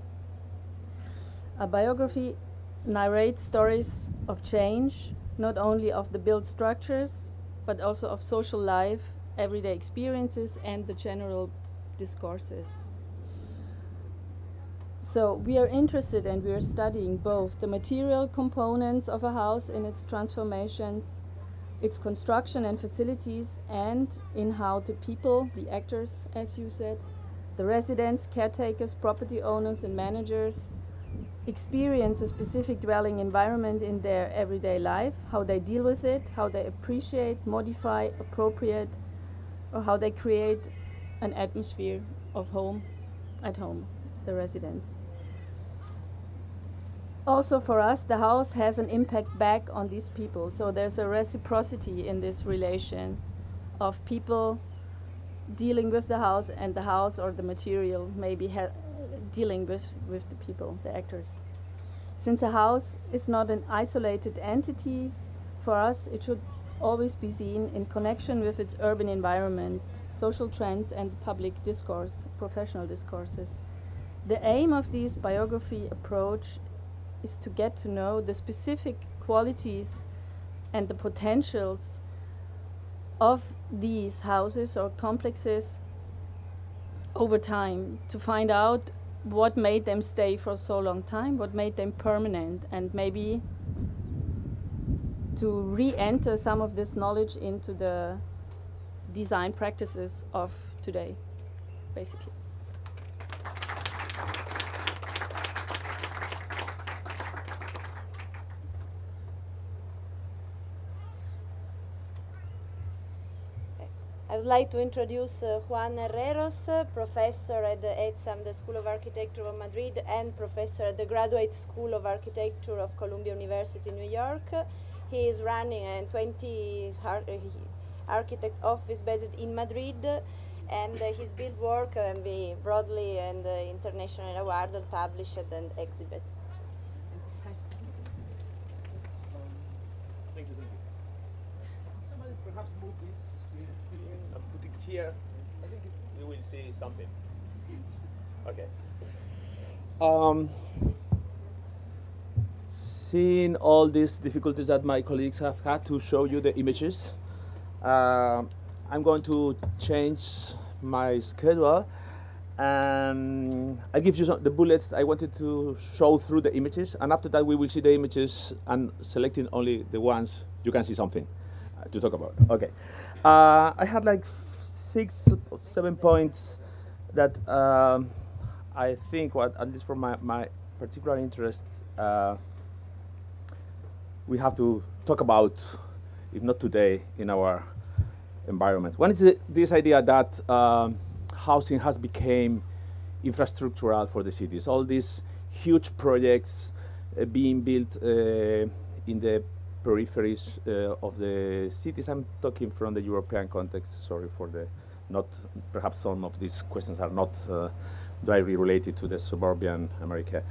F: A biography narrates stories of change, not only of the built structures, but also of social life, everyday experiences, and the general discourses. So we are interested and we are studying both the material components of a house in its transformations, its construction and facilities, and in how the people, the actors, as you said, the residents, caretakers, property owners, and managers experience a specific dwelling environment in their everyday life, how they deal with it, how they appreciate, modify, appropriate, or how they create an atmosphere of home, at home, the residents. Also for us, the house has an impact back on these people. So there's a reciprocity in this relation of people dealing with the house and the house or the material maybe dealing with the people, the actors. Since a house is not an isolated entity, for us it should always be seen in connection with its urban environment, social trends, and public discourse, professional discourses. The aim of this biography approach is to get to know the specific qualities and the potentials of these houses or complexes over time, to find out what made them stay for so long time, what made them permanent, and maybe to re-enter some of this knowledge into the design practices of today, basically.
C: I would like to introduce Juan Herreros, professor at the ETSAM, the School of Architecture of Madrid, and professor at the Graduate School of Architecture of Columbia University, New York. He is running a 20 architect office based in Madrid, and his build work can be broadly and internationally awarded, published, and exhibited.
G: Thank you. Somebody perhaps move this and put it here. I think you will see something. Okay. Seeing all these difficulties that my colleagues have had to show you the images, I'm going to change my schedule, and I give you the bullets I wanted to show through the images, and after that we will see the images and selecting only the ones you can see something to talk about. Okay. I had like 6 or 7 points that I think, at least for my particular interests, we have to talk about, if not today, in our environments. One is this idea that housing has become infrastructural for the cities. All these huge projects being built in the peripheries of the cities. I'm talking from the European context. Sorry for the not. Perhaps some of these questions are not directly related to the suburban America.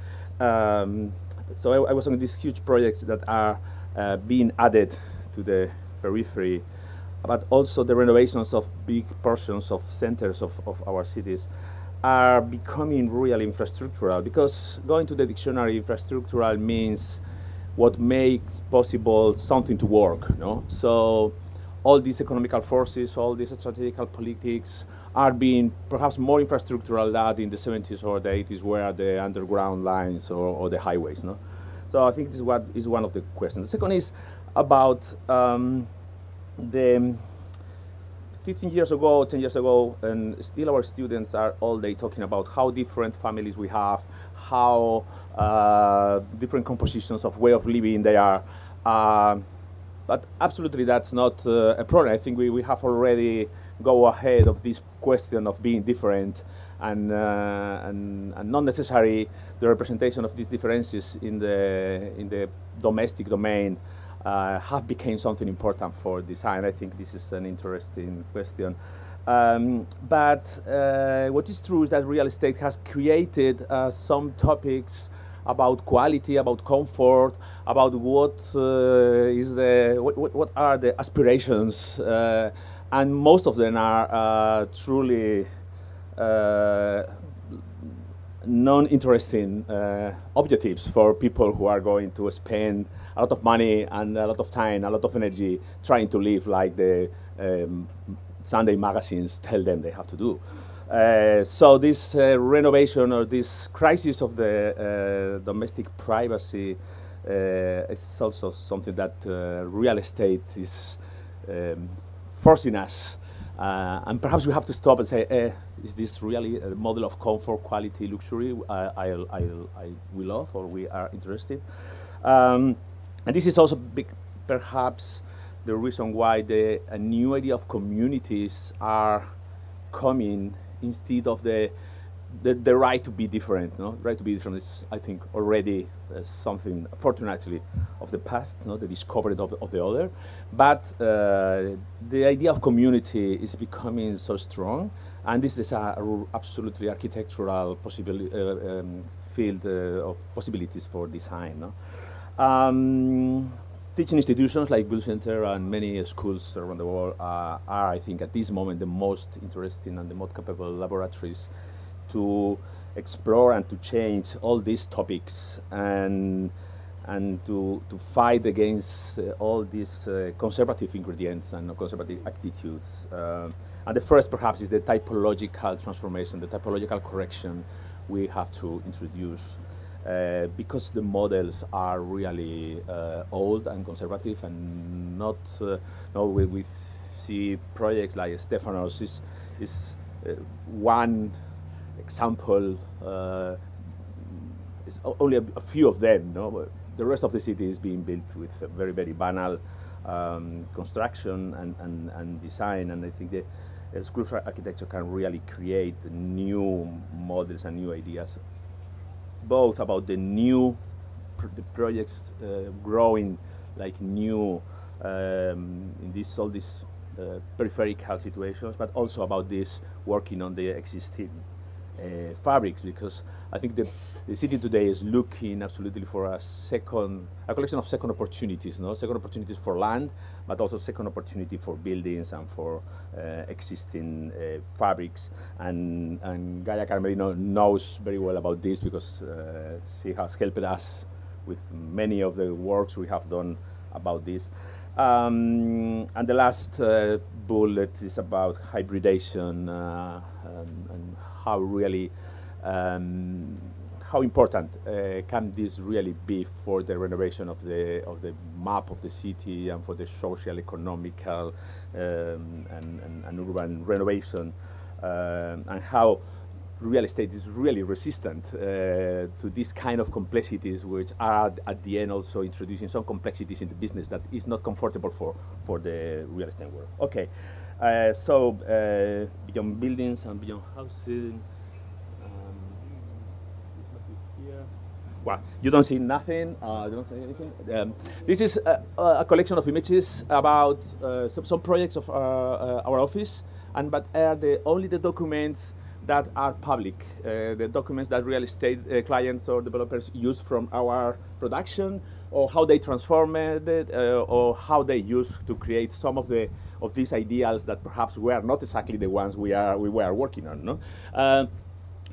G: So I was on these huge projects that are being added to the periphery, but also the renovations of big portions of centers of our cities are becoming really infrastructural, because going to the dictionary, infrastructural means what makes possible something to work, no? So all these economical forces, all these strategical politics are being perhaps more infrastructural than in the 70s or the 80s, where the underground lines or the highways, no? So I think this is what is one of the questions. The second is about the 15 years ago, 10 years ago, and still our students are all day talking about how different families we have, how different compositions of way of living they are. But absolutely that's not a problem. I think we have already go ahead of this question of being different, and not necessarily the representation of these differences in the domestic domain have become something important for design. I think this is an interesting question. But what is true is that real estate has created some topics about quality, about comfort, about what are the aspirations, and most of them are truly non-interesting objectives for people who are going to spend a lot of money and a lot of time, a lot of energy trying to live like the Sunday magazines tell them they have to do. So this renovation or this crisis of the domestic privacy is also something that real estate is forcing us. And perhaps we have to stop and say, is this really a model of comfort, quality, luxury we love or we are interested? And this is also perhaps the reason why a new idea of communities are coming instead of the right to be different. No? Right to be different is, I think, already something, fortunately, of the past, no? The discovery of the other. But the idea of community is becoming so strong, and this is a absolutely architectural field of possibilities for design. No? Teaching institutions like Buell Center and many schools around the world are, I think, at this moment, the most interesting and the most capable laboratories to explore and to change all these topics and to fight against all these conservative ingredients and conservative attitudes. And the first, perhaps, is the typological transformation, the typological correction we have to introduce. Because the models are really old and conservative, and not. We see projects like Stefanos is one example. It's only a few of them. No? The rest of the city is being built with very, very banal construction and design, and I think the School of Architecture can really create new models and new ideas, both about the new the projects growing like new in all these peripheral situations, but also about this working on the existing fabrics, because I think the city today is looking absolutely for a collection of second opportunities, no? Second opportunities for land, but also second opportunity for buildings and for existing fabrics. And Gaia Caramellino knows very well about this, because she has helped us with many of the works we have done about this. And the last bullet is about hybridization and how really how important can this really be for the renovation of the map of the city and for the social, economical, and urban renovation, and how real estate is really resistant to this kind of complexities, which are at the end also introducing some complexities into business that is not comfortable for the real estate world. Okay, so beyond buildings and beyond housing. Well, you don't see nothing. You don't see anything. This is a collection of images about some projects of our office, but are only the documents that are public, the documents that real estate clients or developers use from our production, or how they transformed it, or how they use to create some of these ideals that perhaps were not exactly the ones we were working on. No?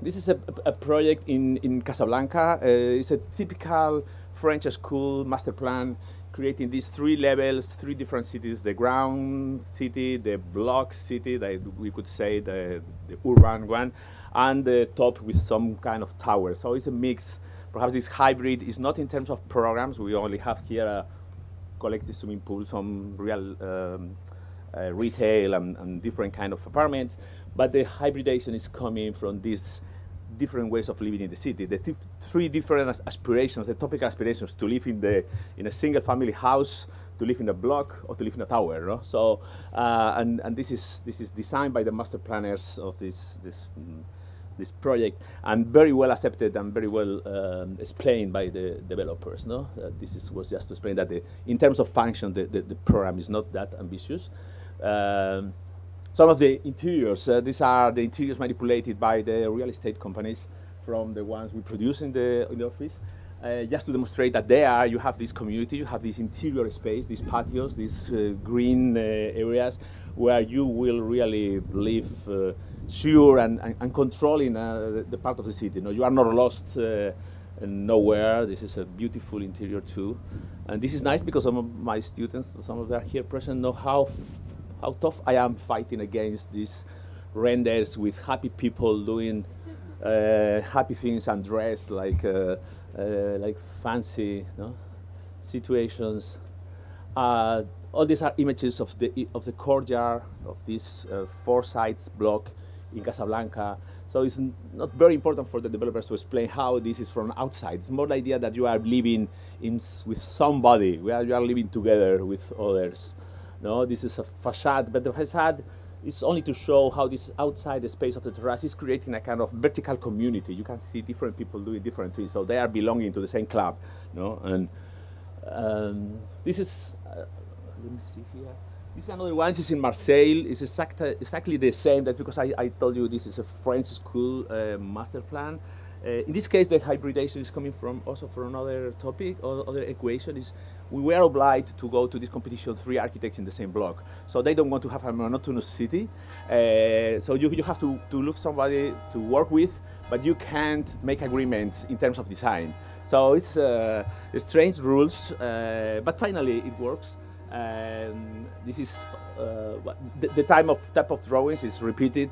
G: This is a project in Casablanca. It's a typical French school master plan, creating these 3 levels, 3 different cities: the ground city, the block city, that we could say the urban one, and the top with some kind of tower. So it's a mix. Perhaps this hybrid is not in terms of programs. We only have here a collective swimming pool, some real retail and different kind of apartments, but the hybridization is coming from these different ways of living in the city. The 3 different aspirations, the topical aspirations: to live in a single family house, to live in a block, or to live in a tower. No? So, and this is designed by the master planners of this project, and very well accepted and very well explained by the developers. No, was just to explain that in terms of function, the program is not that ambitious. Some of the interiors, these are the interiors manipulated by the real estate companies from the ones we produce in the office, just to demonstrate that there you have this community, you have this interior space, these patios, these green areas where you will really live sure and controlling the part of the city. You know, you are not lost nowhere. This is a beautiful interior too. And this is nice because some of my students, some of them are here present, know how tough I am fighting against these renders with happy people doing happy things and dressed like fancy situations. All these are images of the courtyard of this 4 sites block in Casablanca. So it's not very important for the developers to explain how this is from outside. It's more the idea that you are living with somebody, where you are living together with others. No, this is a facade, but the facade is only to show how this outside the space of the terrace is creating a kind of vertical community. You can see different people doing different things, so they are belonging to the same club. No, and this is let me see here. This is another one. This is in Marseille. It's exactly the same. That's because I told you this is a French school master plan. In this case, the hybridization is coming also from another topic or other equation. Is we were obliged to go to this competition, 3 architects in the same block. So they don't want to have a monotonous city. So you have to look somebody to work with, but you can't make agreements in terms of design. So it's strange rules, but finally it works. This is the type of drawings is repeated.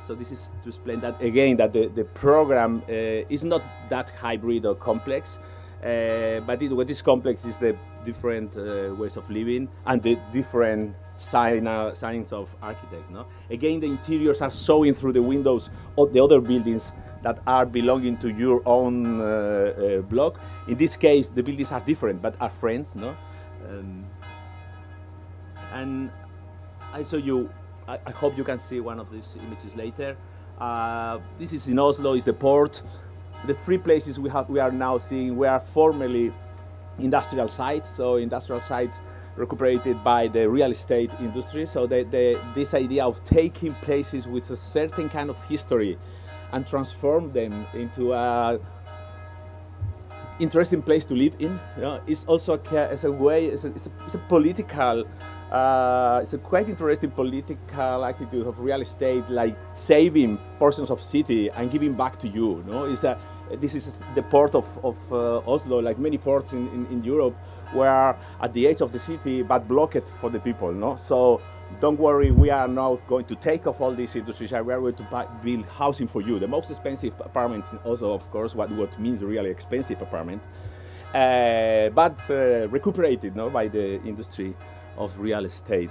G: So this is to explain that again, that the program is not that hybrid or complex, but what is complex is the different ways of living and the different signs of architects. No? Again, the interiors are showing through the windows of the other buildings that are belonging to your own block. In this case, the buildings are different, but are friends. No? And I show you. I hope you can see one of these images later. This is in Oslo, is the port. The 3 places we are now seeing were formerly industrial sites. So industrial sites recuperated by the real estate industry. So this idea of taking places with a certain kind of history and transform them into a interesting place to live in, is also a way. It's a political. It's a quite interesting political attitude of real estate, like saving portions of city and giving back to you. No, is that this is the port of Oslo, like many ports in Europe, were at the edge of the city but blocked for the people. No, so don't worry, we are now going to take off all these industries. We are going to build housing for you. The most expensive apartments in Oslo, of course, what means really expensive apartments, but recuperated, by the industry of real estate.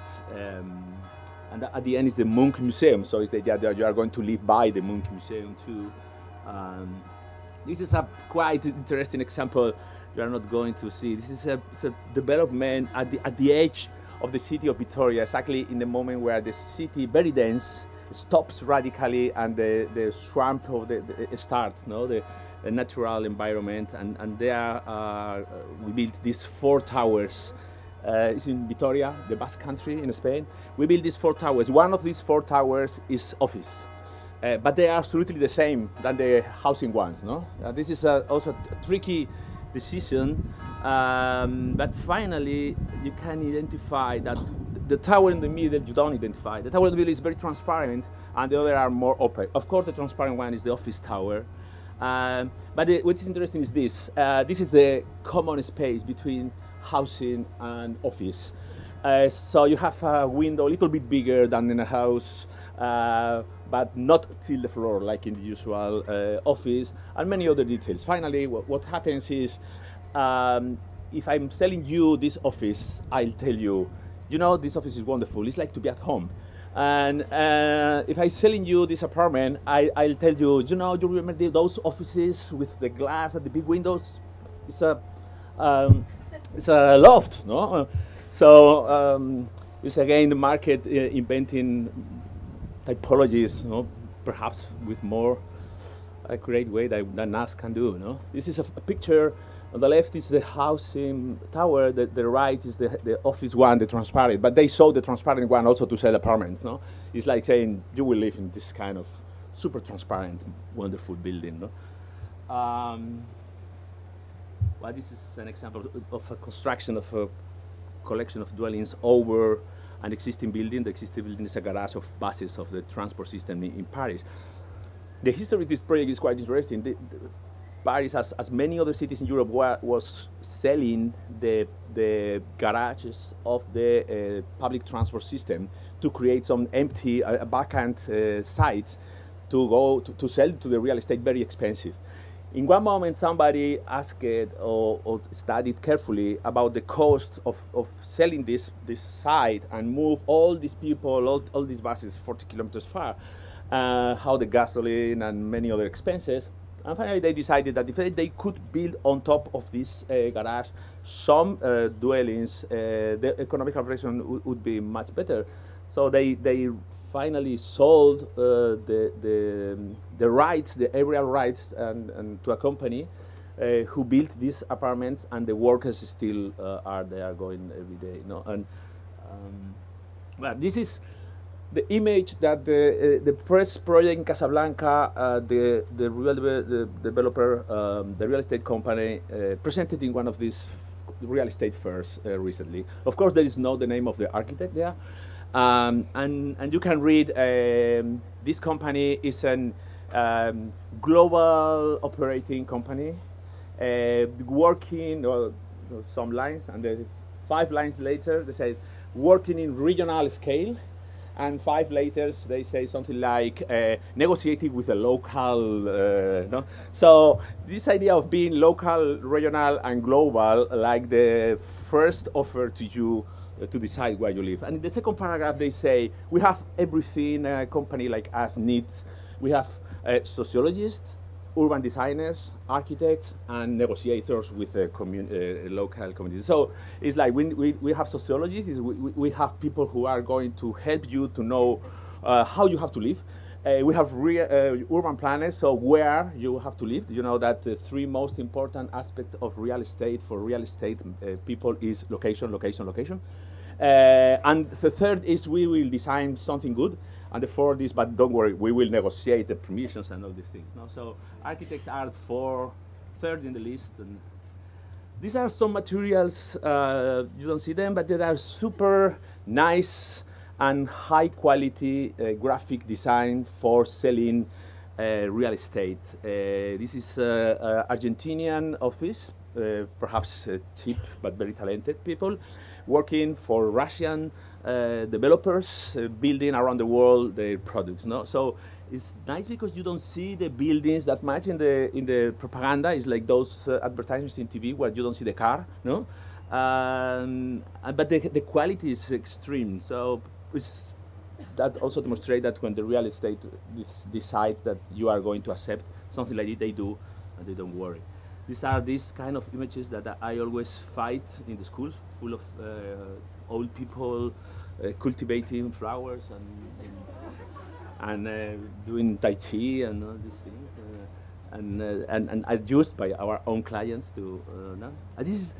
G: And at the end is the Munch Museum, so it's the idea that you are going to live by the Munch Museum too. This is a quite interesting example you are not going to see. This is a development at the edge of the city of Vitoria, exactly in the moment where the city, very dense, stops radically and the swamp of the starts, the natural environment, and there we built these 4 towers. It's in Vitoria, the Basque Country in Spain. We built these 4 towers. One of these 4 towers is office. but they are absolutely the same than the housing ones. No, this is also a tricky decision, but finally you can identify that the tower in the middle you don't identify. The tower in the middle is very transparent, and the other are more opaque. Of course, the transparent one is the office tower. But what is interesting is this. This is the common space between housing and office. So you have a window a little bit bigger than in a house, but not till the floor like in the usual office, and many other details. Finally, what happens is, if I'm selling you this office, I'll tell you, you know, this office is wonderful. It's like to be at home. And if I'm selling you this apartment, I'll tell you, you know, you remember those offices with the glass and the big windows? It's a loft, no? So it's again the market inventing typologies, no? Perhaps with more accurate way than us can do, no? This is a picture. On the left is the housing tower, the right is the office one, the transparent. But they sold the transparent one also to sell apartments, no? It's like saying, you will live in this kind of super transparent, wonderful building, no? Well, this is an example of a construction of a collection of dwellings over an existing building. The existing building is a garage of buses of the transport system in Paris. The history of this project is quite interesting. Paris, as many other cities in Europe, was selling the garages of the public transport system to create some empty, vacant sites to sell to the real estate very expensive. In one moment, somebody asked or studied carefully about the cost of selling this site and move all these people, all these buses 40 kilometers far, how the gasoline and many other expenses. And finally, they decided that if they could build on top of this garage some dwellings, the economic operation would be much better. So they finally sold the rights, the aerial rights, and to a company who built these apartments, and the workers still are there going every day. You know? And well, this is the image that the first project in Casablanca, the developer, the real estate company, presented in one of these real estate fairs recently. Of course, there is no the name of the architect there, and you can read this company is an global operating company working some lines, and the 5 lines later they say working in regional scale. And 5 later, they say something like negotiating with a local. No? So this idea of being local, regional, and global, like the first offer to you to decide where you live. And in the second paragraph, they say we have everything a company like us needs. We have sociologists, urban designers, architects, and negotiators with local communities. So it's like we have sociologists, we have people who are going to help you to know how you have to live. We have urban planners, so where you have to live. You know that the 3 most important aspects of real estate for real estate people is location, location, location. And the third is we will design something good. And the 4th is, but don't worry, we will negotiate the permissions and all these things. No? So architects are 3rd in the list. And these are some materials, you don't see them, but they are super nice and high quality graphic design for selling real estate. This is Argentinian office, perhaps cheap but very talented people, working for Russian developers building around the world their products. No? So it's nice because you don't see the buildings that much in the propaganda. It's like those advertisements in TV where you don't see the car, no? But the quality is extreme. So that also demonstrates that when the real estate decides that you are going to accept something like it, they do, and they don't worry. These are these kind of images that I always fight in the schools, full of old people cultivating flowers and doing tai chi and all these things, and are used by our own clients to. And this is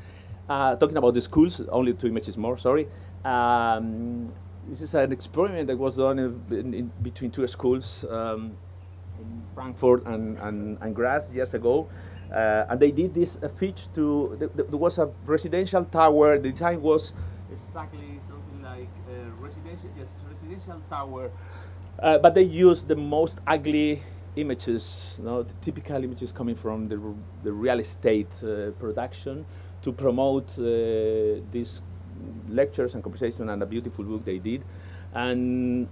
G: talking about the schools. Only 2 images more. Sorry. This is an experiment that was done in between 2 schools. Frankfurt and Graz years ago. And they did this feature to, there was a residential tower. The design was exactly something like residential tower. But they used the most ugly images, the typical images coming from the real estate production to promote these lectures and conversation and a beautiful book they did. And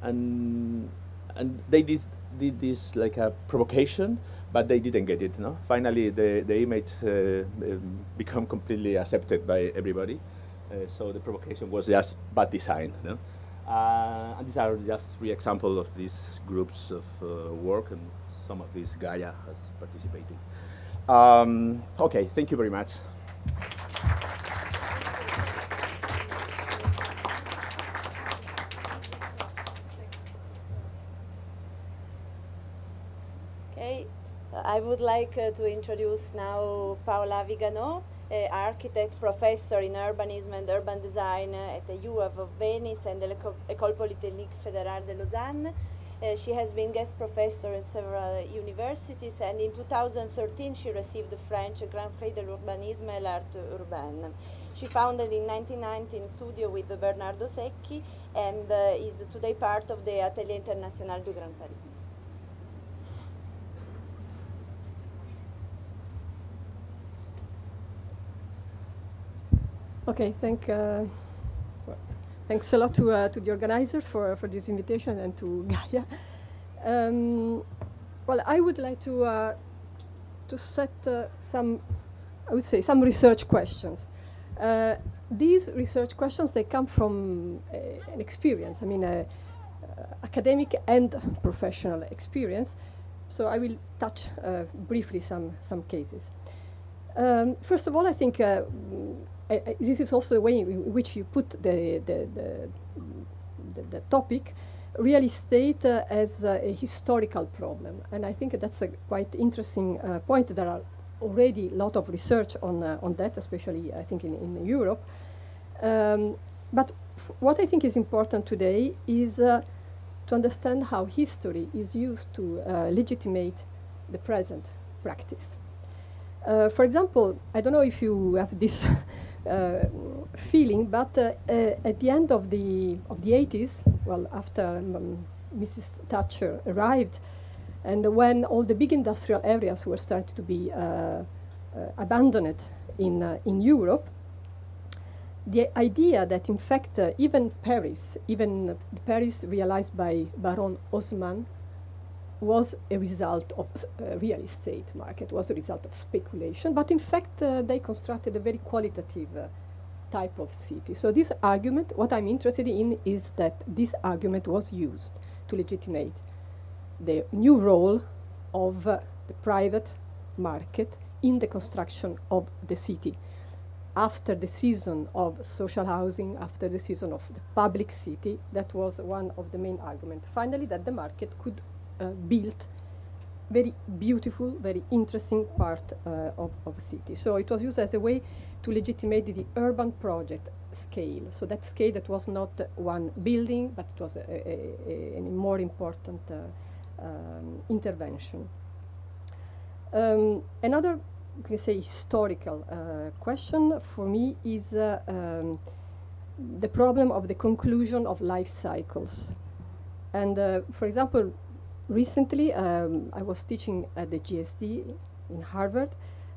G: they did this like a provocation, but they didn't get it. No? Finally, the image become completely accepted by everybody. So the provocation was just bad design. No? And these are just 3 examples of these groups of work, and some of these Gaia has participated. Okay, thank you very much.
C: Okay, I would like to introduce now Paola Vigano, architect, professor in urbanism and urban design at the U of Venice and the École Polytechnique Fédérale de Lausanne. She has been guest professor in several universities, and in 2013 she received the French Grand Prix de l'Urbanisme et l'Art Urbain. She founded in 1990 studio with Bernardo Secchi and is today part of the Atelier International du Grand Paris.
H: Okay, thanks a lot to the organizers for this invitation and to Gaia. Well, I would like to set some research questions. These research questions, they come from an experience. I mean, academic and professional experience. So I will touch briefly some cases. First of all, I think this is also the way in which you put the topic, real estate as a historical problem. And I think that's a quite interesting point. There are already a lot of research on that, especially I think in Europe. But what I think is important today is to understand how history is used to legitimate the present practice. For example, I don't know if you have this feeling, but at the end of the 80s, well, after Mrs. Thatcher arrived, and when all the big industrial areas were starting to be abandoned in Europe, the idea that in fact even Paris realized by Baron Haussmann, was a result of real estate market, was a result of speculation, but in fact they constructed a very qualitative type of city. So this argument, what I'm interested in is that this argument was used to legitimate the new role of the private market in the construction of the city. After the season of social housing, after the season of the public city, that was one of the main arguments. Finally, that the market could build very beautiful, very interesting part of city. So it was used as a way to legitimate the urban project scale. So that scale that was not one building, but it was a more important intervention. Another, you can say, historical question for me is the problem of the conclusion of life cycles. And for example, recently, I was teaching at the GSD in Harvard,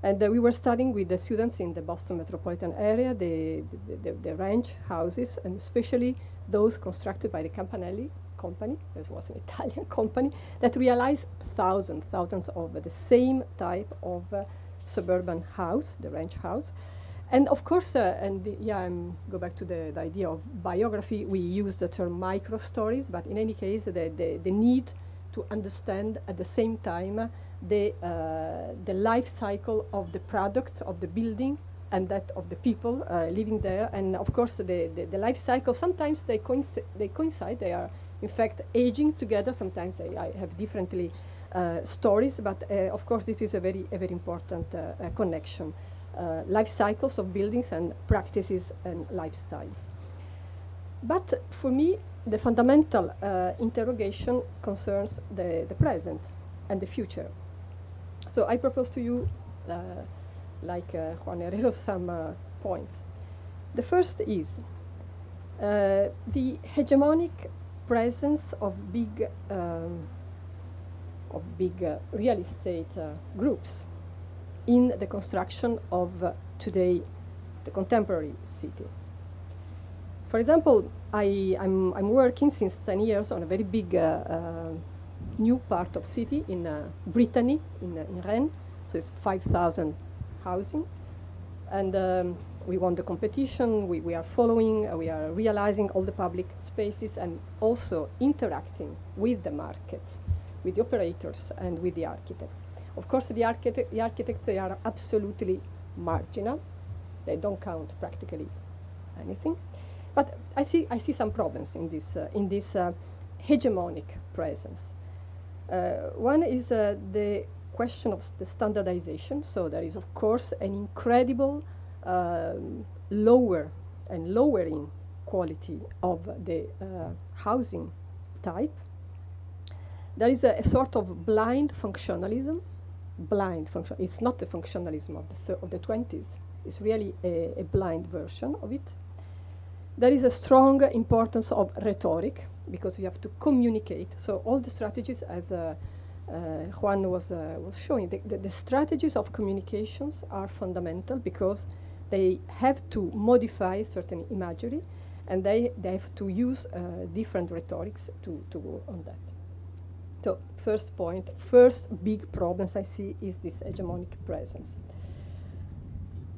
H: and we were studying with the students in the Boston metropolitan area, the ranch houses, and especially those constructed by the Campanelli company. This was an Italian company that realized thousands of the same type of suburban house, the ranch house. And of course, go back to the idea of biography. We use the term micro stories, but in any case, the need to understand at the same time the life cycle of the product of the building and that of the people living there. And of course, the life cycle, sometimes they coincide. They are in fact aging together. Sometimes they have differently stories, but of course this is a very important connection. Life cycles of buildings and practices and lifestyles. But for me, the fundamental interrogation concerns the present. and the future. So I propose to you, like Juan Herrero, some points. The first is the hegemonic presence of big real estate groups in the construction of today the contemporary city. For example, I'm working since 10 years on a very big new part of city in Brittany, in Rennes. So it's 5,000 housing. And we won the competition. We are following, we are realizing all the public spaces and also interacting with the market, with the operators and with the architects. Of course, the architects, they are absolutely marginal. They don't count practically anything. But I see some problems in this hegemonic presence. One is the question of the standardization. So there is, of course, an incredible lowering quality of the housing type. There is a sort of blind functionalism. It's not the functionalism of the 20s. It's really a blind version of it. There is a strong importance of rhetoric because we have to communicate. So all the strategies, as Juan was showing, the strategies of communications are fundamental because they have to modify certain imagery and they have to use different rhetorics to go on that. So first point, first big problems I see is this hegemonic presence.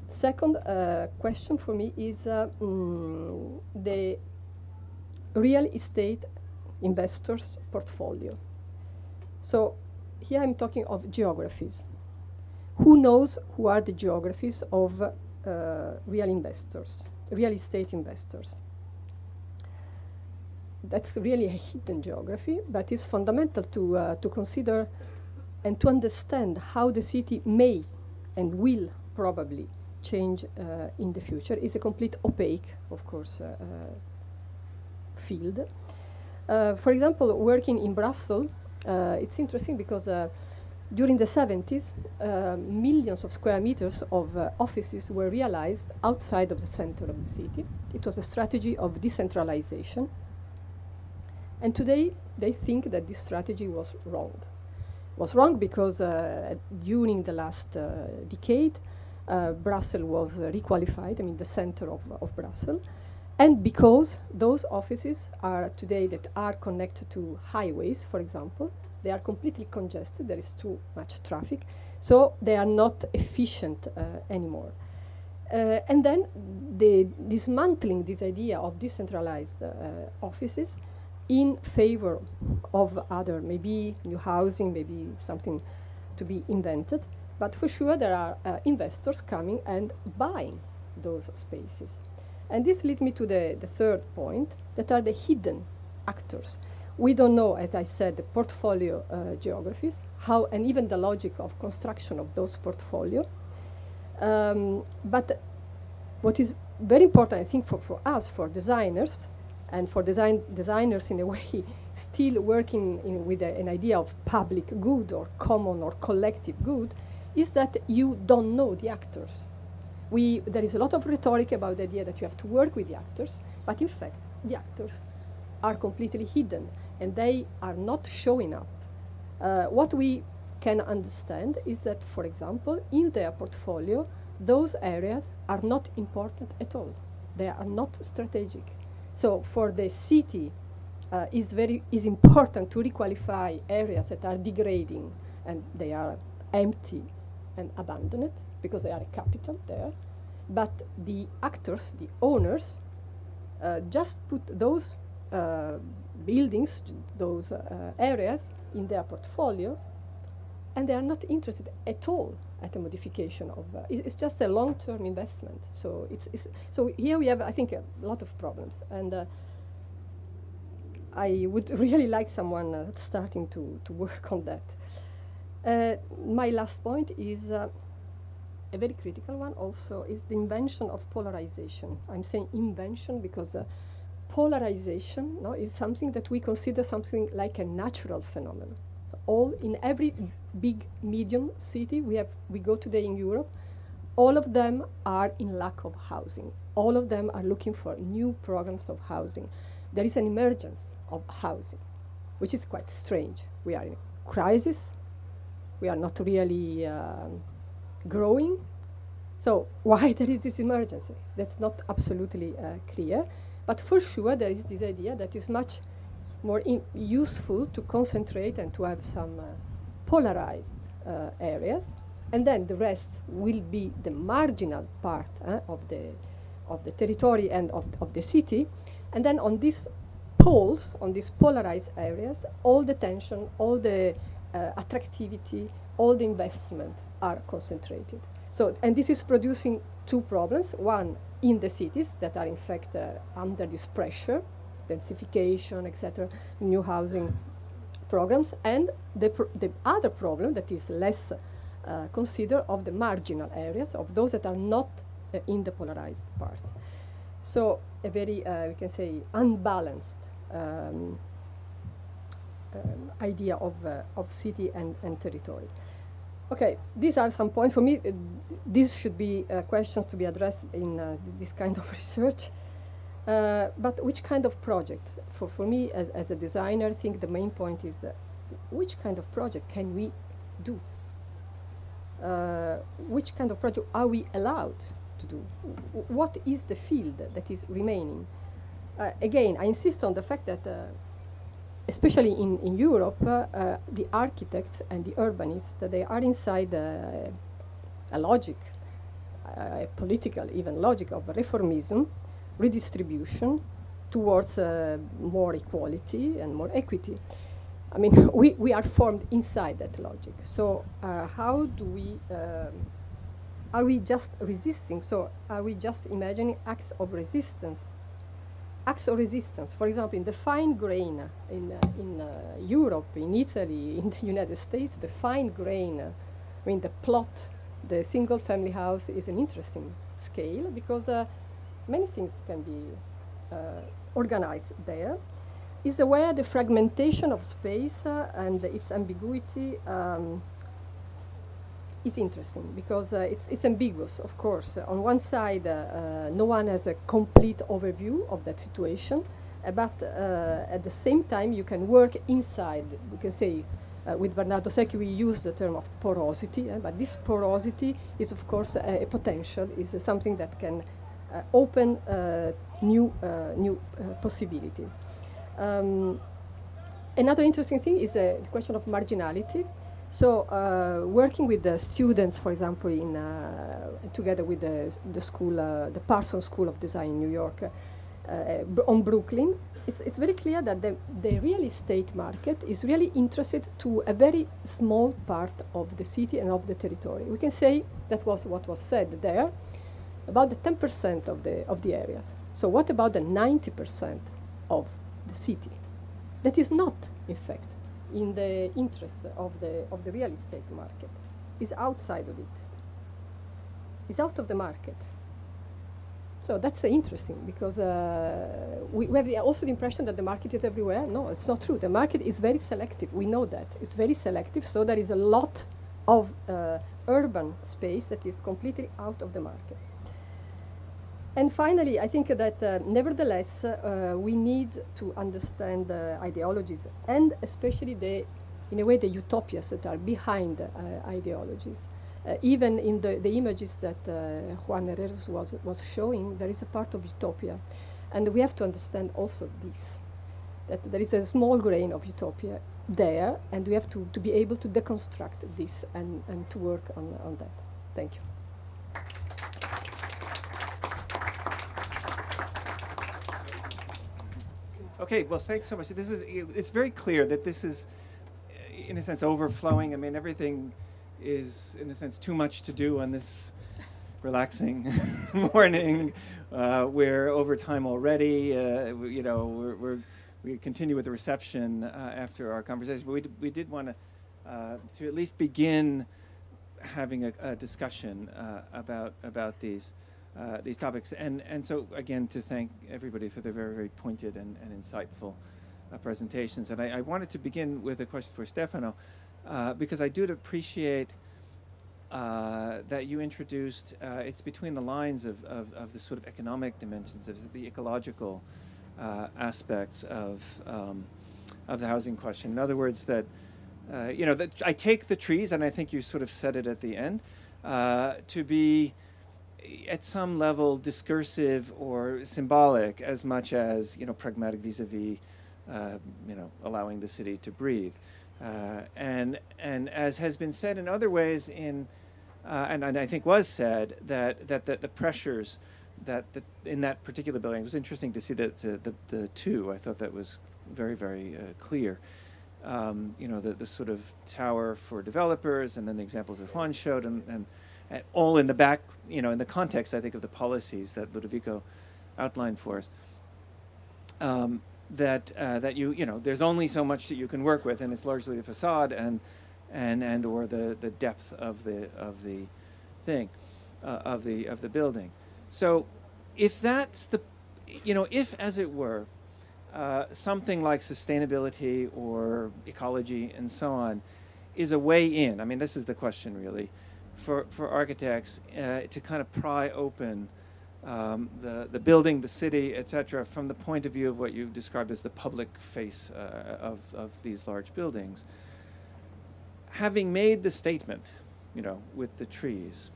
H: Second question for me is the real estate investors' portfolio. So here I'm talking of geographies. Who knows who are the geographies of real estate investors? That's really a hidden geography, but it's fundamental to consider and to understand how the city may and will probably change in the future. Is a complete opaque, of course, field. For example, working in Brussels, it's interesting because during the 70s, millions of square meters of offices were realized outside of the center of the city. It was a strategy of decentralization. And today, they think that this strategy was wrong. It was wrong because during the last decade, Brussels was requalified, the center of Brussels, and because those offices are today that are connected to highways, for example, they are completely congested, there is too much traffic, so they are not efficient anymore. And then dismantling this idea of decentralized offices in favor of other, maybe new housing, maybe something to be invented. But for sure, there are investors coming and buying those spaces. And this leads me to the third point, that are the hidden actors. We don't know, as I said, the portfolio geographies, how, and even the logic of construction of those portfolio. But what is very important, I think, for us, for designers, and for designers in a way still working with an idea of public good or common or collective good, is that you don't know the actors. There is a lot of rhetoric about the idea that you have to work with the actors, but in fact, the actors are completely hidden and they are not showing up. What we can understand is that, for example, in their portfolio, those areas are not important at all. They are not strategic. So for the city, is important to requalify areas that are degrading and they are empty and abandoned because they are a capital there. But the actors, the owners, just put those buildings, those areas in their portfolio, and they are not interested at all at a modification of. It's just a long-term investment. So so here we have, I think, a lot of problems, and I would really like someone starting to work on that. My last point is a very critical one also, is the invention of polarization. I'm saying invention because polarization is something that we consider something like a natural phenomenon. So all in every big medium city we go today in Europe, all of them are in lack of housing. All of them are looking for new programs of housing. There is an emergence of housing, which is quite strange. We are in a crisis. We are not really growing. So why there is this emergency? That's not absolutely clear. But for sure, there is this idea that is much more useful to concentrate and to have some polarized areas, and then the rest will be the marginal part of the territory and of the city. And then on these poles, on these polarized areas, all the tension, all the attractivity, all the investment are concentrated. So, and this is producing two problems. One, in the cities that are in fact under this pressure, densification, etc., new housing programs, and the other problem that is less considered of the marginal areas, of those that are not in the polarized part. So a very, we can say, unbalanced idea of city and territory. Okay, these are some points. For me, these should be questions to be addressed in this kind of research. But which kind of project? For me, as a designer, I think the main point is which kind of project can we do? Which kind of project are we allowed to do? What is the field that is remaining? Again, I insist on the fact that especially in Europe, the architects and the urbanists, they are inside a logic, a political even logic of reformism, redistribution towards more equality and more equity. I mean, we are formed inside that logic. So how do we, are we just resisting? So are we just imagining acts of resistance? Acts of resistance, for example, in the fine grain in Europe, in Italy, in the United States, the fine grain, I mean, the plot, the single family house is an interesting scale because many things can be organized there. Is where the fragmentation of space and its ambiguity is interesting because it's ambiguous, of course. On one side, no one has a complete overview of that situation, but at the same time, you can work inside. We can say, with Bernardo Secchi, we use the term of porosity, but this porosity is, of course, a potential, is something that can open new possibilities. Another interesting thing is the question of marginality. So working with the students, for example, together with the school, the Parsons School of Design in New York, on Brooklyn, it's very clear that the real estate market is really interested to a very small part of the city and of the territory. We can say that was what was said there, about the 10% of the areas. So what about the 90% of the city? That is not, in fact, in the interests of the real estate market, is outside of it, is out of the market. So that's interesting because we have also the impression that the market is everywhere. No, it's not true. The market is very selective. We know that. It's very selective, so there is a lot of urban space that is completely out of the market. And finally, I think that nevertheless, we need to understand ideologies and especially in a way, the utopias that are behind ideologies. Even in the images that Juan Herreros was showing, there is a part of utopia. And we have to understand also this, that there is a small grain of utopia there, and we have to be able to deconstruct this and to work on that. Thank you.
A: Okay, well, thanks so much. It's very clear that this is, in a sense, overflowing. I mean, everything is, in a sense, too much to do on this relaxing morning. We're over time already. We continue with the reception after our conversation, but we did want to at least begin having a discussion about these topics, and so again to thank everybody for their very, very pointed and insightful presentations. And I wanted to begin with a question for Stefano, because I do appreciate that you introduced, it's between the lines of the sort of economic dimensions, of the ecological aspects of the housing question. In other words, that, that I take the trees, and I think you sort of said it at the end, to be at some level discursive or symbolic as much as, pragmatic vis-a-vis, allowing the city to breathe. And as has been said in other ways and I think was said, that the pressures that in that particular building, it was interesting to see the two. I thought that was very, very clear. The sort of tower for developers, and then the examples that Juan showed, and all in the back, in the context, I think, of the policies that Ludovico outlined for us. That there's only so much that you can work with, and it's largely a facade and or the depth of the thing, of the building. So, if that's the, if, as it were, something like sustainability or ecology and so on is a way in. I mean, this is the question really, for architects to kind of pry open the building, the city, etc., from the point of view of what you described as the public face of these large buildings. Having made the statement, with the trees,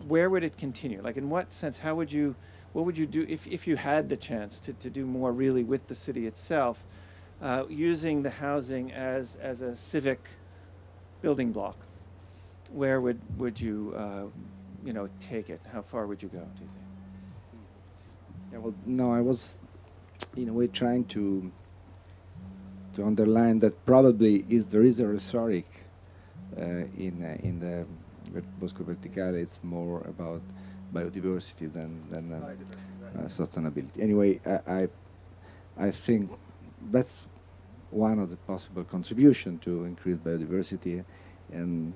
A: where would it continue? Like, in what sense? What would you do if you had the chance to do more really with the city itself, using the housing as a civic building block? Where would you take it? How far would you go, do you think?
D: Yeah, well, no, I was in a way trying to underline that probably there is a rhetoric in the Bosco Verticale. It's more about biodiversity than sustainability. Anyway, I think that's one of the possible contribution to increase biodiversity. And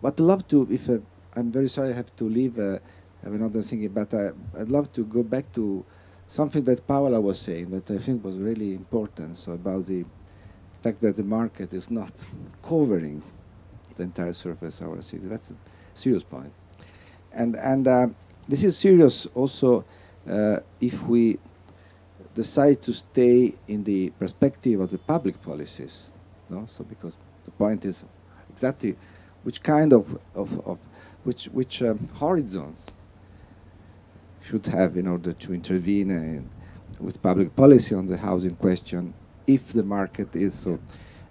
D: but I'd love to, if I'm very sorry I have to leave, I have another thing, but I'd love to go back to something that Paola was saying that I think was really important. So about the fact that the market is not covering the entire surface of our city. That's a serious point. And this is serious also if we decide to stay in the perspective of the public policies. No? So because the point is exactly which kind of which horizons should have in order to intervene with public policy on the housing question if the market is so.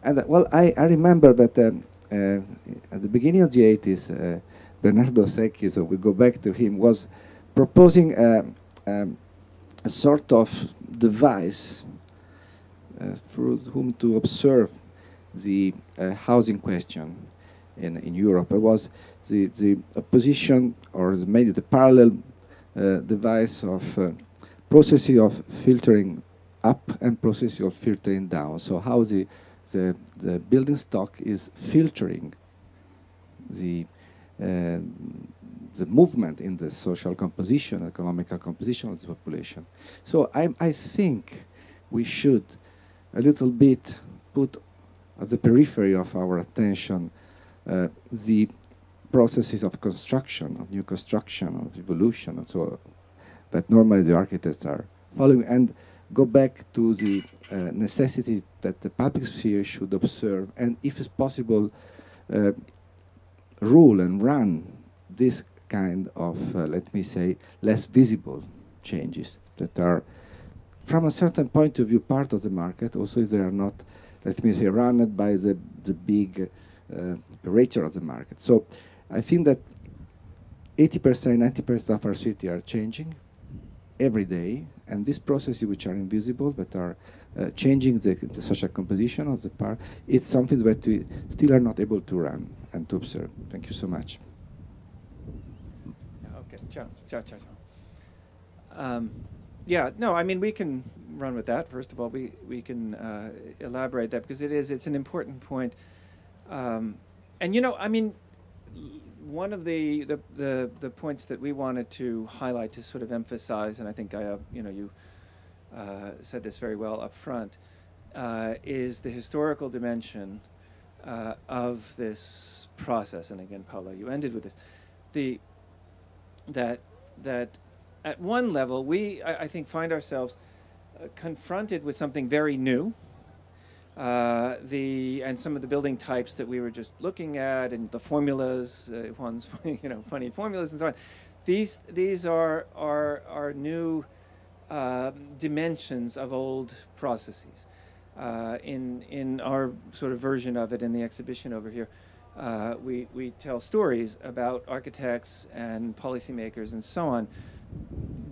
D: And well, I remember that at the beginning of the 80s, Bernardo Secchi, so we go back to him, was proposing a sort of device through whom to observe the housing question in Europe. It was the opposition, or maybe the parallel device of processes of filtering up and processes of filtering down. So how the building stock is filtering the movement in the social composition, economical composition of the population. So I think we should a little bit put at the periphery of our attention the processes of construction, of new construction, of evolution, and so that normally the architects are following, and go back to the necessity that the public sphere should observe, and if it's possible, rule and run this kind of, let me say, less visible changes that are, from a certain point of view, part of the market, also if they are not, let me say, run by the big operator of the market. So I think that 80%, 90% of our city are changing every day, and these processes which are invisible, that are changing the social composition of the park, it's something that we still are not able to run and to observe. Thank you so much.
A: Okay, ciao. Yeah, no, I mean, we can run with that. First of all, we can elaborate that, because it's an important point. And I mean, one of the points that we wanted to highlight, to sort of emphasize, and I think Gaia, you said this very well up front, is the historical dimension of this process. And again, Paula, you ended with this. That at one level, I think, find ourselves confronted with something very new. And some of the building types that we were just looking at, and the formulas, Juan's funny formulas and so on. These are new dimensions of old processes. In our sort of version of it in the exhibition over here, we tell stories about architects and policymakers and so on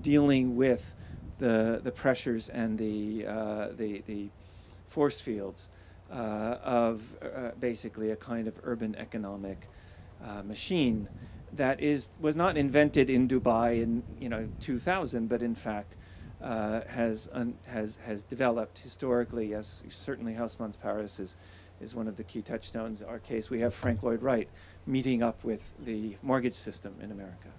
A: dealing with the pressures and the force fields of basically a kind of urban economic machine that was not invented in Dubai in 2000, but in fact has developed historically. As certainly Haussmann's Paris is one of the key touchstones. In our case, we have Frank Lloyd Wright meeting up with the mortgage system in America.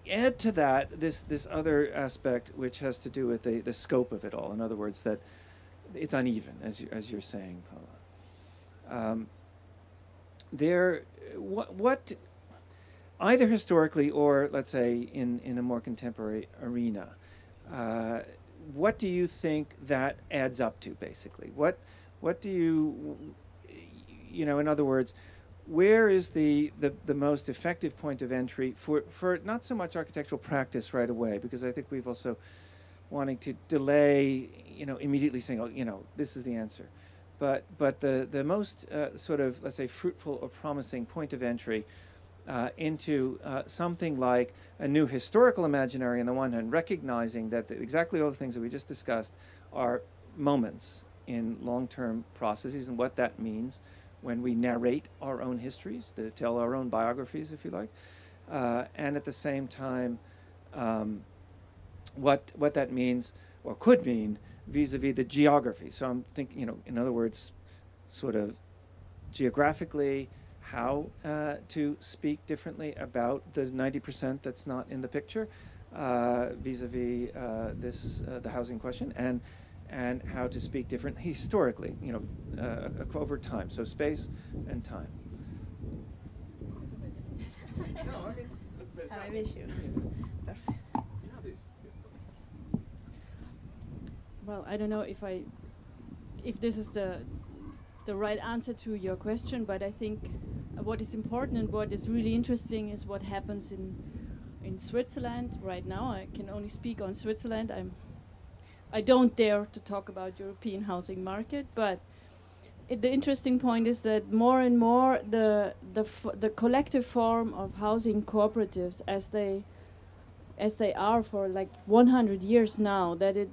A: Add to that this other aspect, which has to do with the scope of it all. In other words, that it's uneven, as you're saying, Paula. What either historically or, let's say, in a more contemporary arena, what do you think that adds up to, basically? What do you, in other words, where is the most effective point of entry for not so much architectural practice right away, because I think we've also wanting to delay, immediately saying, this is the answer. But the most sort of, let's say, fruitful or promising point of entry into something like a new historical imaginary on the one hand, recognizing that exactly all the things that we just discussed are moments in long-term processes and what that means when we narrate our own histories, to tell our own biographies, if you like, and at the same time, what that means or could mean vis-a-vis the geography. So I'm thinking, in other words, sort of geographically, how to speak differently about the 90% that's not in the picture vis-a-vis the housing question, and how to speak differently historically, over time. So space and time.
F: Well, I don't know if this is the right answer to your question, but I think what is important and what is really interesting is what happens in Switzerland right now. I can only speak on Switzerland. I don't dare to talk about European housing market, but the interesting point is that more and more the collective form of housing cooperatives, as they are for like 100 years now, that it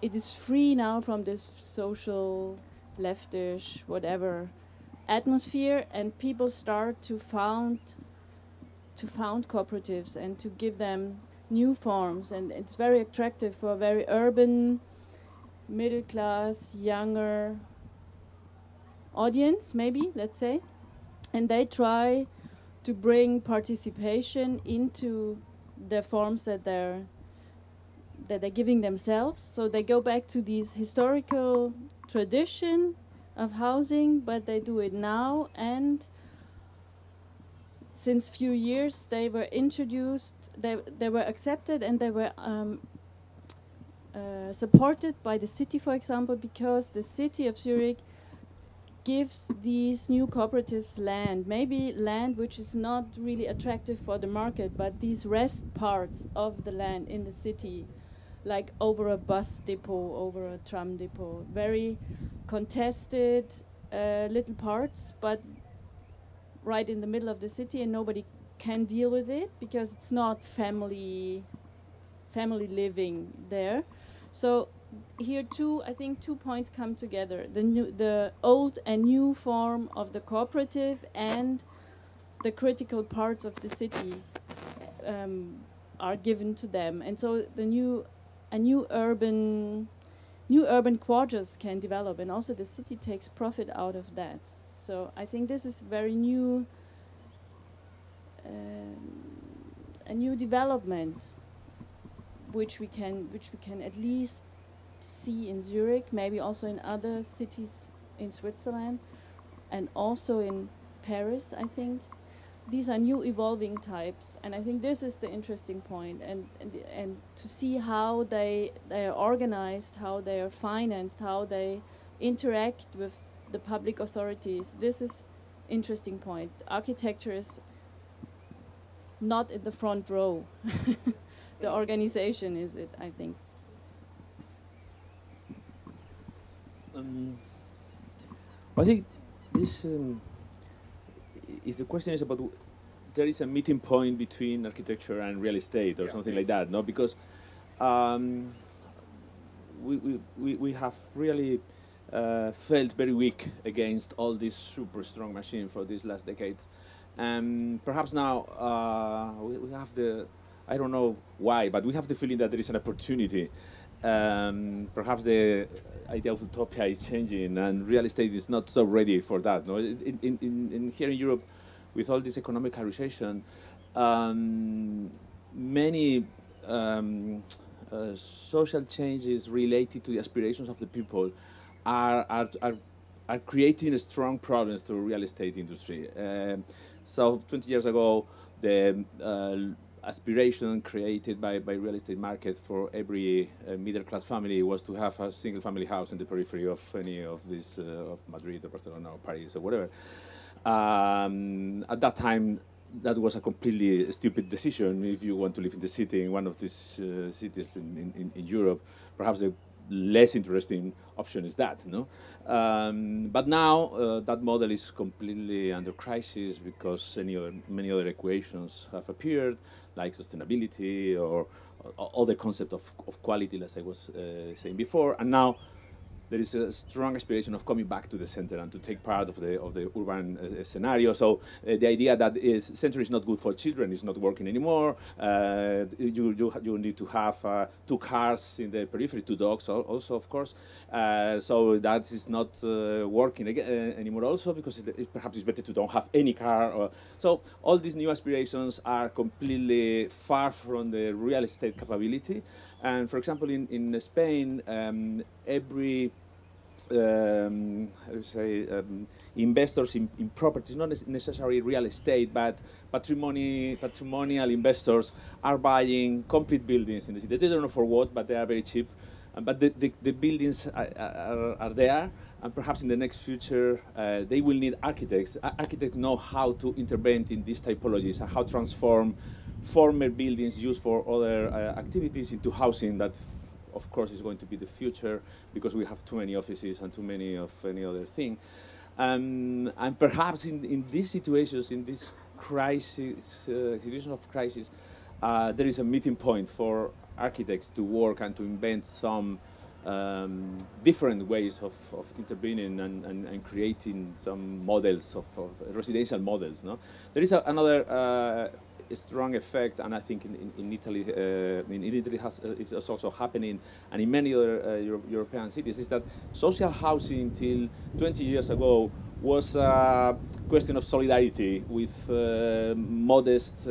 F: is free now from this social leftish whatever atmosphere, and people start to found cooperatives and to give them new forms, and it's very attractive for a very urban, middle class, younger audience, maybe, let's say, and they try to bring participation into the forms that they're giving themselves. So they go back to these historical tradition of housing, but they do it now, and since few years they were introduced, they were accepted, and they were supported by the city, for example, because the city of Zurich gives these new cooperatives land, maybe land which is not really attractive for the market, but these rest parts of the land in the city, like over a bus depot, over a tram depot, very contested little parts, but right in the middle of the city, and nobody can deal with it because it's not family living there. So here too, I think 2 points come together: the old and new form of the cooperative, and the critical parts of the city are given to them, and so new urban quarters can develop, and also the city takes profit out of that. So I think this is very new a new development, which we can at least see in Zurich, maybe also in other cities in Switzerland, and also in Paris, I think. These are new evolving types, and I think this is the interesting point, and to see how they are organized, how they are financed, how they interact with the public authorities. This is interesting point. Architecture is not in the front row. The organization is it, I think.
G: I think this, if the question is about, there is a meeting point between architecture and real estate or something like that, no? Because we have really felt very weak against all this super strong machine for these last decades. And perhaps now we have the, I don't know why, but we have the feeling that there is an opportunity. Perhaps the idea of utopia is changing, and real estate is not so ready for that. No, in here in Europe, with all this economicalization, many social changes related to the aspirations of the people are creating strong problems to the real estate industry. So 20 years ago, the aspiration created by real estate market for every middle-class family was to have a single-family house in the periphery of any of these, of Madrid or Barcelona or Paris or whatever. At that time, that was a completely stupid decision if you want to live in the city, in one of these cities in Europe. Perhaps the less interesting option is that, no? But now that model is completely under crisis because many other equations have appeared, like sustainability or other concept of quality, as I was saying before. And now there is a strong aspiration of coming back to the center and to take part of the urban scenario. So the idea that center is not good for children is not working anymore. You need to have 2 cars in the periphery, 2 dogs also, of course. So that is not working anymore also, because perhaps it's better to don't have any car. So all these new aspirations are completely far from the real estate capability. And for example, in Spain, every investors in properties, not necessarily real estate, but patrimonial investors are buying complete buildings in the city. They don't know for what, but they are very cheap. But the buildings are there, and perhaps in the next future they will need architects. Architects know how to intervene in these typologies and how to transform former buildings used for other activities into housing that, of course, is going to be the future, because we have too many offices and too many of any other thing. And perhaps in these situations, in this crisis, situation of crisis, there is a meeting point for architects to work and to invent some different ways of intervening and creating some models of residential models. No, there is another strong effect, and I think in Italy, is also happening, and in many other European cities, is that social housing till 20 years ago was a question of solidarity with modest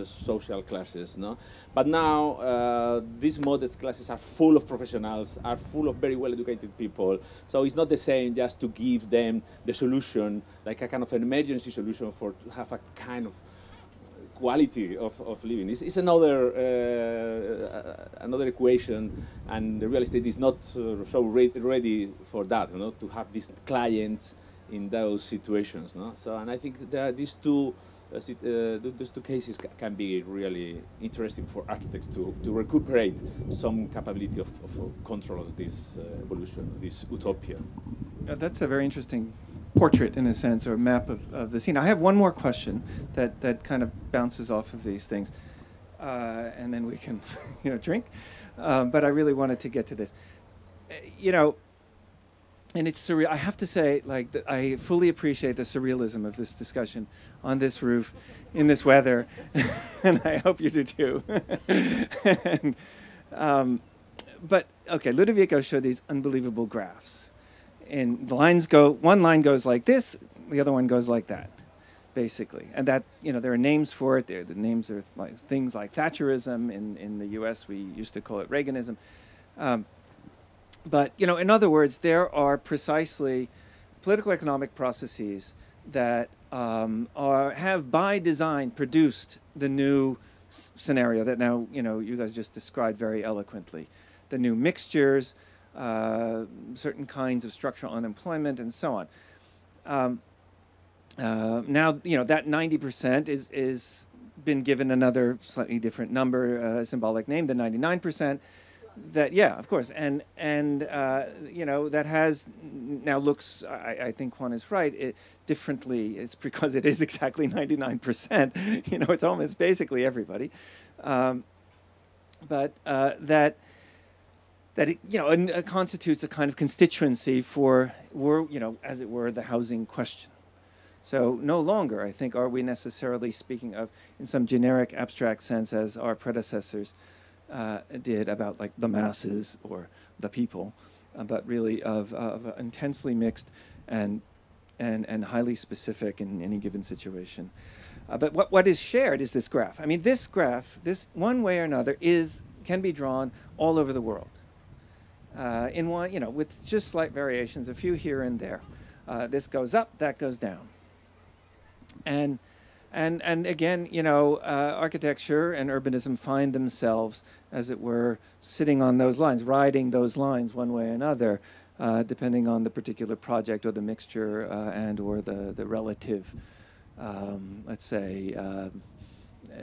G: social classes, no? But now these modest classes are full of professionals, are full of very well-educated people. So it's not the same just to give them the solution, like a kind of an emergency solution to have a kind of quality of living. It's another equation, and the real estate is not so ready for that, you know, to have these clients in those situations. No? So, and I think there are these two cases can be really interesting for architects to recuperate some capability of control of this evolution, this utopia.
A: That's a very interesting portrait, in a sense, or map of the scene. I have one more question that kind of bounces off of these things, and then we can, drink. But I really wanted to get to this, and it's surreal. I have to say, I fully appreciate the surrealism of this discussion on this roof, in this weather, and I hope you do too. But okay, Ludovico showed these unbelievable graphs. And the lines go, one line goes like this, the other one goes like that. basically. And that, there are names for it. The names are like things like Thatcherism. In the US, we used to call it Reaganism. But, in other words, there are precisely political economic processes that have by design produced the new scenario that now, you guys just described very eloquently. The new mixtures, certain kinds of structural unemployment, and so on. Now, that 90% is been given another slightly different number, symbolic name, the 99%. That, yeah, of course, and that has now looks. I think Juan is right. Differently, it's because it is exactly 99%. It's almost basically everybody, but that it, constitutes a kind of constituency for, as it were, the housing question. So no longer, I think, are we necessarily speaking of, in some generic, abstract sense, as our predecessors did, about like the masses or the people, but really of intensely mixed and highly specific in any given situation. But what is shared is this graph. I mean, this graph, this one way or another, can be drawn all over the world. In one, with just slight variations, a few here and there. This goes up, that goes down. And again, architecture and urbanism find themselves, as it were, sitting on those lines, riding those lines one way or another, depending on the particular project or the mixture and or the relative, let's say,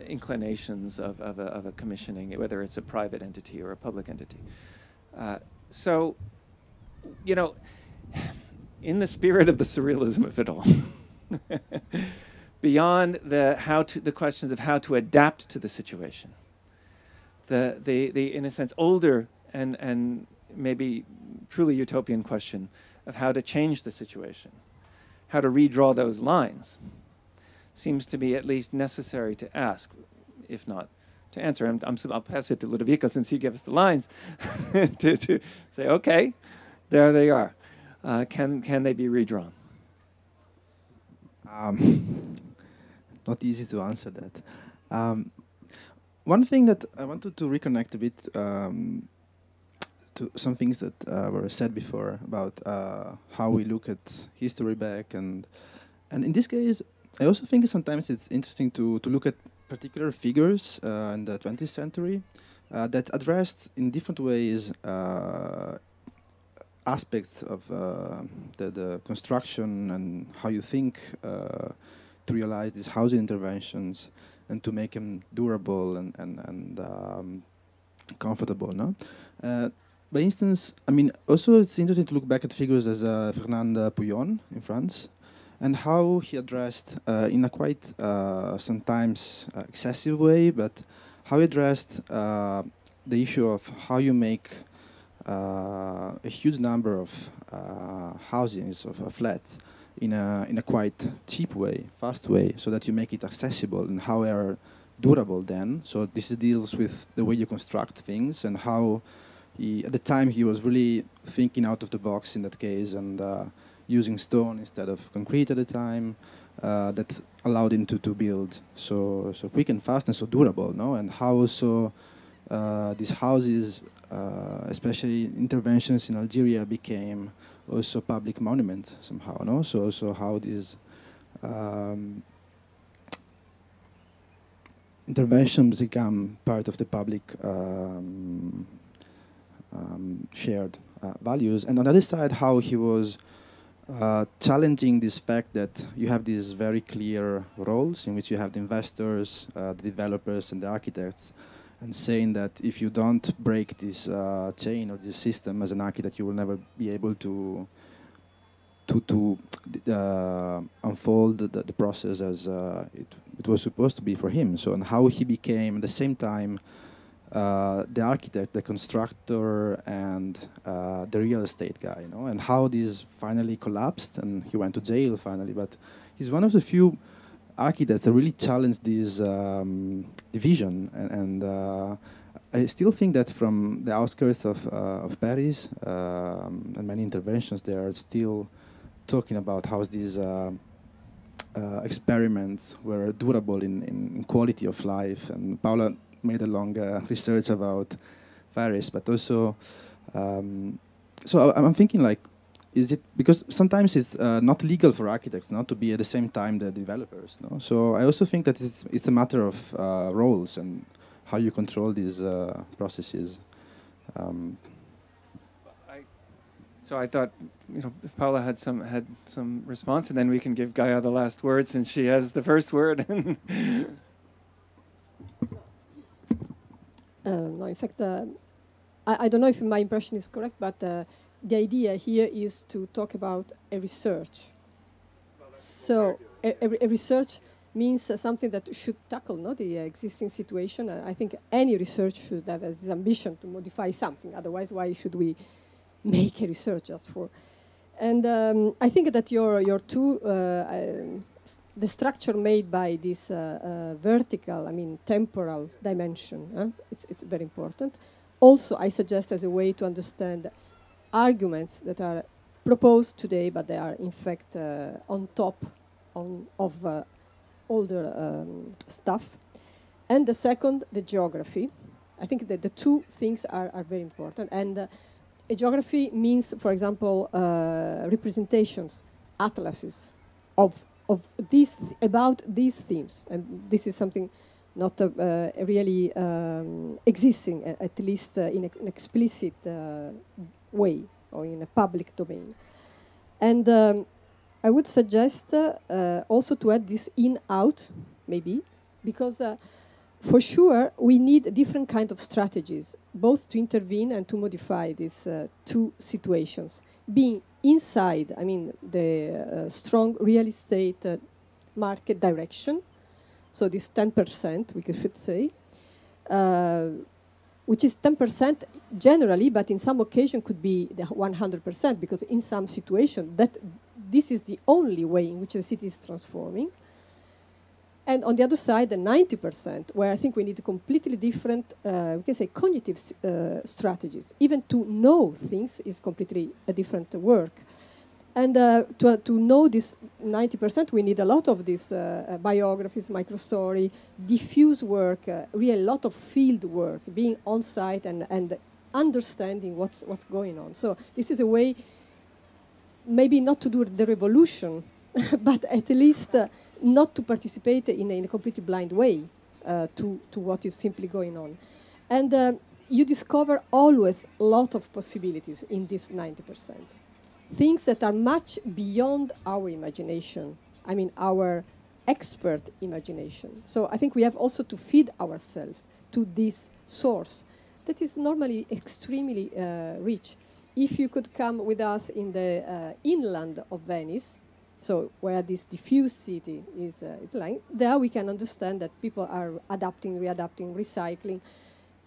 A: inclinations of a commissioning, whether it's a private entity or a public entity. So, in the spirit of the surrealism of it all, beyond the questions of how to adapt to the situation, the in a sense older and maybe truly utopian question of how to change the situation, how to redraw those lines, seems to be at least necessary to ask, if not to answer. I'll pass it to Ludovico, since he gave us the lines, to say, okay, there they are. Can they be redrawn?
E: Not easy to answer that. One thing that I wanted to reconnect a bit to some things that were said before about how we look at history back, and in this case, I also think sometimes it's interesting to look at particular figures in the 20th century that addressed in different ways aspects of the construction and how you think to realize these housing interventions and to make them durable and comfortable. No, by instance, I mean, also it's interesting to look back at figures as Fernand Pouillon in France, and how he addressed, in a quite sometimes excessive way, but how he addressed the issue of how you make a huge number of housings, of flats, in a quite cheap way, fast way, so that you make it accessible, and how they are durable then. So this deals with the way you construct things, and how at the time he was really thinking out of the box in that case, and using stone instead of concrete at the time, that allowed him to build so quick and fast and so durable, no? And how also these houses, especially interventions in Algeria, became also public monument somehow, no? So also how these interventions become part of the public shared values. And on the other side, how he was challenging this fact that you have these very clear roles in which you have the investors, the developers, and the architects, and saying that if you don't break this chain or this system as an architect, you will never be able to unfold the process as it was supposed to be for him. So, and how he became at the same time the architect, the constructor, and the real estate guy, you know, and how this finally collapsed, and he went to jail finally. But he's one of the few architects that really challenged this division, and I still think that from the outskirts of Paris and many interventions, they are still talking about how this experiments were durable in quality of life. And Paula made a long research about Paris, but also, so I'm thinking like, is it because sometimes it's not legal for architects not to be at the same time the developers, no? So I also think that it's a matter of roles and how you control these processes.
A: So I thought, if Paula had some response, and then we can give Gaia the last word since she has the first word.
H: No, in fact, I don't know if my impression is correct, but the idea here is to talk about a research. So a research means something that should tackle the existing situation. I think any research should have this ambition to modify something. Otherwise, why should we make a research just for? And I think that your two, the structure made by this vertical, temporal dimension, it's very important. Also, I suggest as a way to understand arguments that are proposed today, but they are in fact on top of older stuff. And the second, the geography. I think that the two things are very important. And a geography means, for example, representations, atlases of these about these themes. And this is something not really existing, at least in an explicit way or in a public domain. And I would suggest also to add this in-out, maybe, because for sure we need different kind of strategies, both to intervene and to modify these two situations. Being inside, the strong real estate market direction, so this 10%, we should say, which is 10% generally, but in some occasion could be the 100%, because in some situation that this is the only way in which the city is transforming. And on the other side, the 90%, where I think we need completely different, we can say, cognitive strategies. Even to know things is completely a different work. And to know this 90%, we need a lot of these biographies, microstory, diffuse work, really a lot of field work, being on site and understanding what's going on. So this is a way, maybe not to do the revolution, but at least not to participate in a completely blind way to what is simply going on. And you discover always a lot of possibilities in this 90%. Things that are much beyond our imagination, our expert imagination. So I think we have also to feed ourselves to this source that is normally extremely rich. If you could come with us in the inland of Venice, so where this diffuse city is lying, there we can understand that people are adapting, readapting, recycling.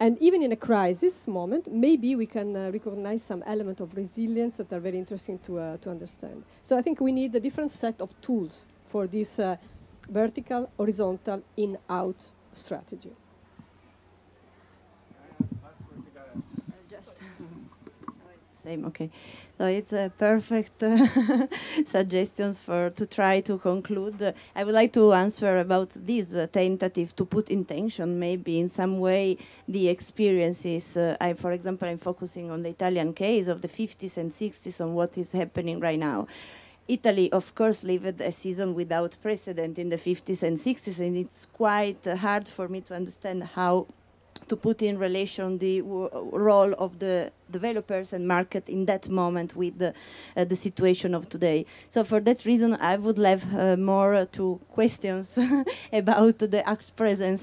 H: And even in a crisis moment, maybe we can recognize some element of resilience that are very interesting to understand. So I think we need a different set of tools for this vertical, horizontal, in-out strategy.
C: Same, okay. So it's a perfect suggestions to try to conclude. I would like to answer about this tentative to put in tension, maybe in some way, the experiences. For example, I'm focusing on the Italian case of the 50s and 60s on what is happening right now. Italy, of course, lived a season without precedent in the 50s and 60s, and it's quite hard for me to understand how to put in relation the role of the developers and market in that moment with the situation of today. So for that reason, I would have more two questions about the act presence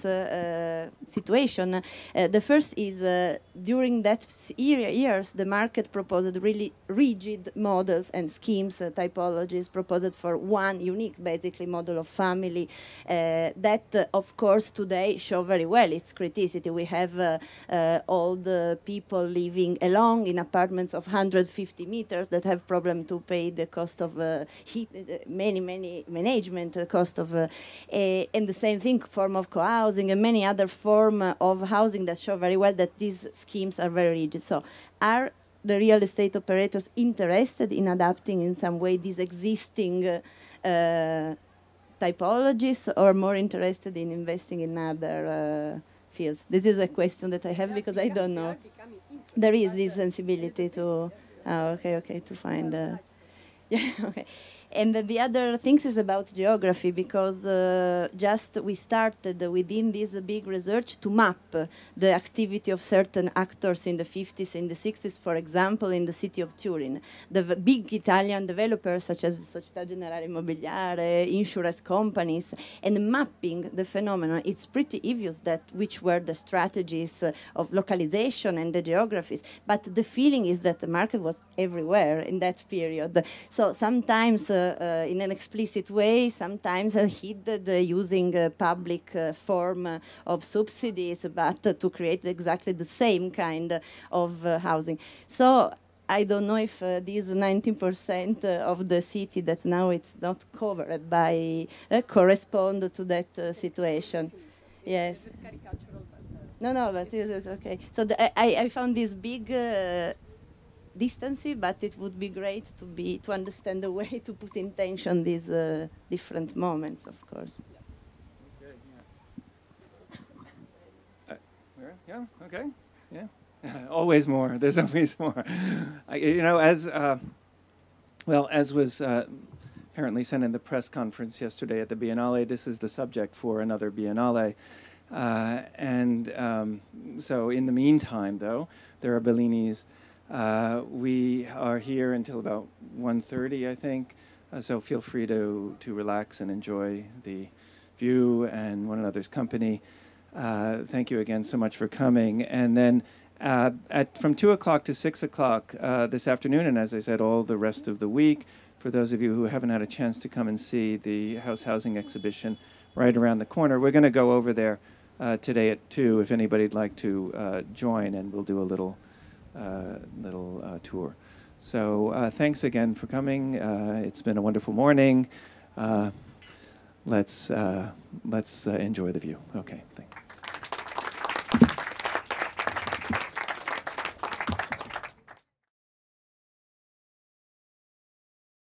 C: situation. The first is during that years, the market proposed really rigid models and schemes, typologies proposed for one unique, basically, model of family that, of course, today show very well its criticity. We have all the people living alone in apartments of 150 meters that have problem to pay the cost of heat, many management cost of, and the same thing, form of co-housing and many other form of housing that show very well that these schemes are very rigid. So are the real estate operators interested in adapting in some way these existing typologies or more interested in investing in other fields? This is a question that I have because I don't know. There is this sensibility to, to find, yeah, okay. And the other things is about geography, because just we started within this big research to map the activity of certain actors in the 50s and the 60s, for example, in the city of Turin. The big Italian developers such as Società Generale Immobiliare, insurance companies, and mapping the phenomenon. It's pretty obvious that which were the strategies of localization and the geographies, but the feeling is that the market was everywhere in that period. So sometimes in an explicit way, sometimes hidden using public form of subsidies, but to create exactly the same kind of housing. So I don't know if these 19% of the city that now it's not covered by correspond to that situation. Yes. No, but it's okay. So I found this big distance, but it would be great to understand the way to put in tension these different moments, of course.
A: Okay, yeah. Okay, yeah. Always more. There's always more. You know, as was apparently said in the press conference yesterday at the Biennale, this is the subject for another Biennale. So in the meantime, though, there are Bellinis. We are here until about 1:30, I think. So feel free to relax and enjoy the view and one another's company. Thank you again so much for coming. And then from 2 o'clock to 6 o'clock this afternoon, and as I said, all the rest of the week, for those of you who haven't had a chance to come and see the House Housing exhibition right around the corner, we're going to go over there today at 2 if anybody'd like to join, and we'll do a little tour. So thanks again for coming. It's been a wonderful morning. Let's enjoy the view. Okay, thanks.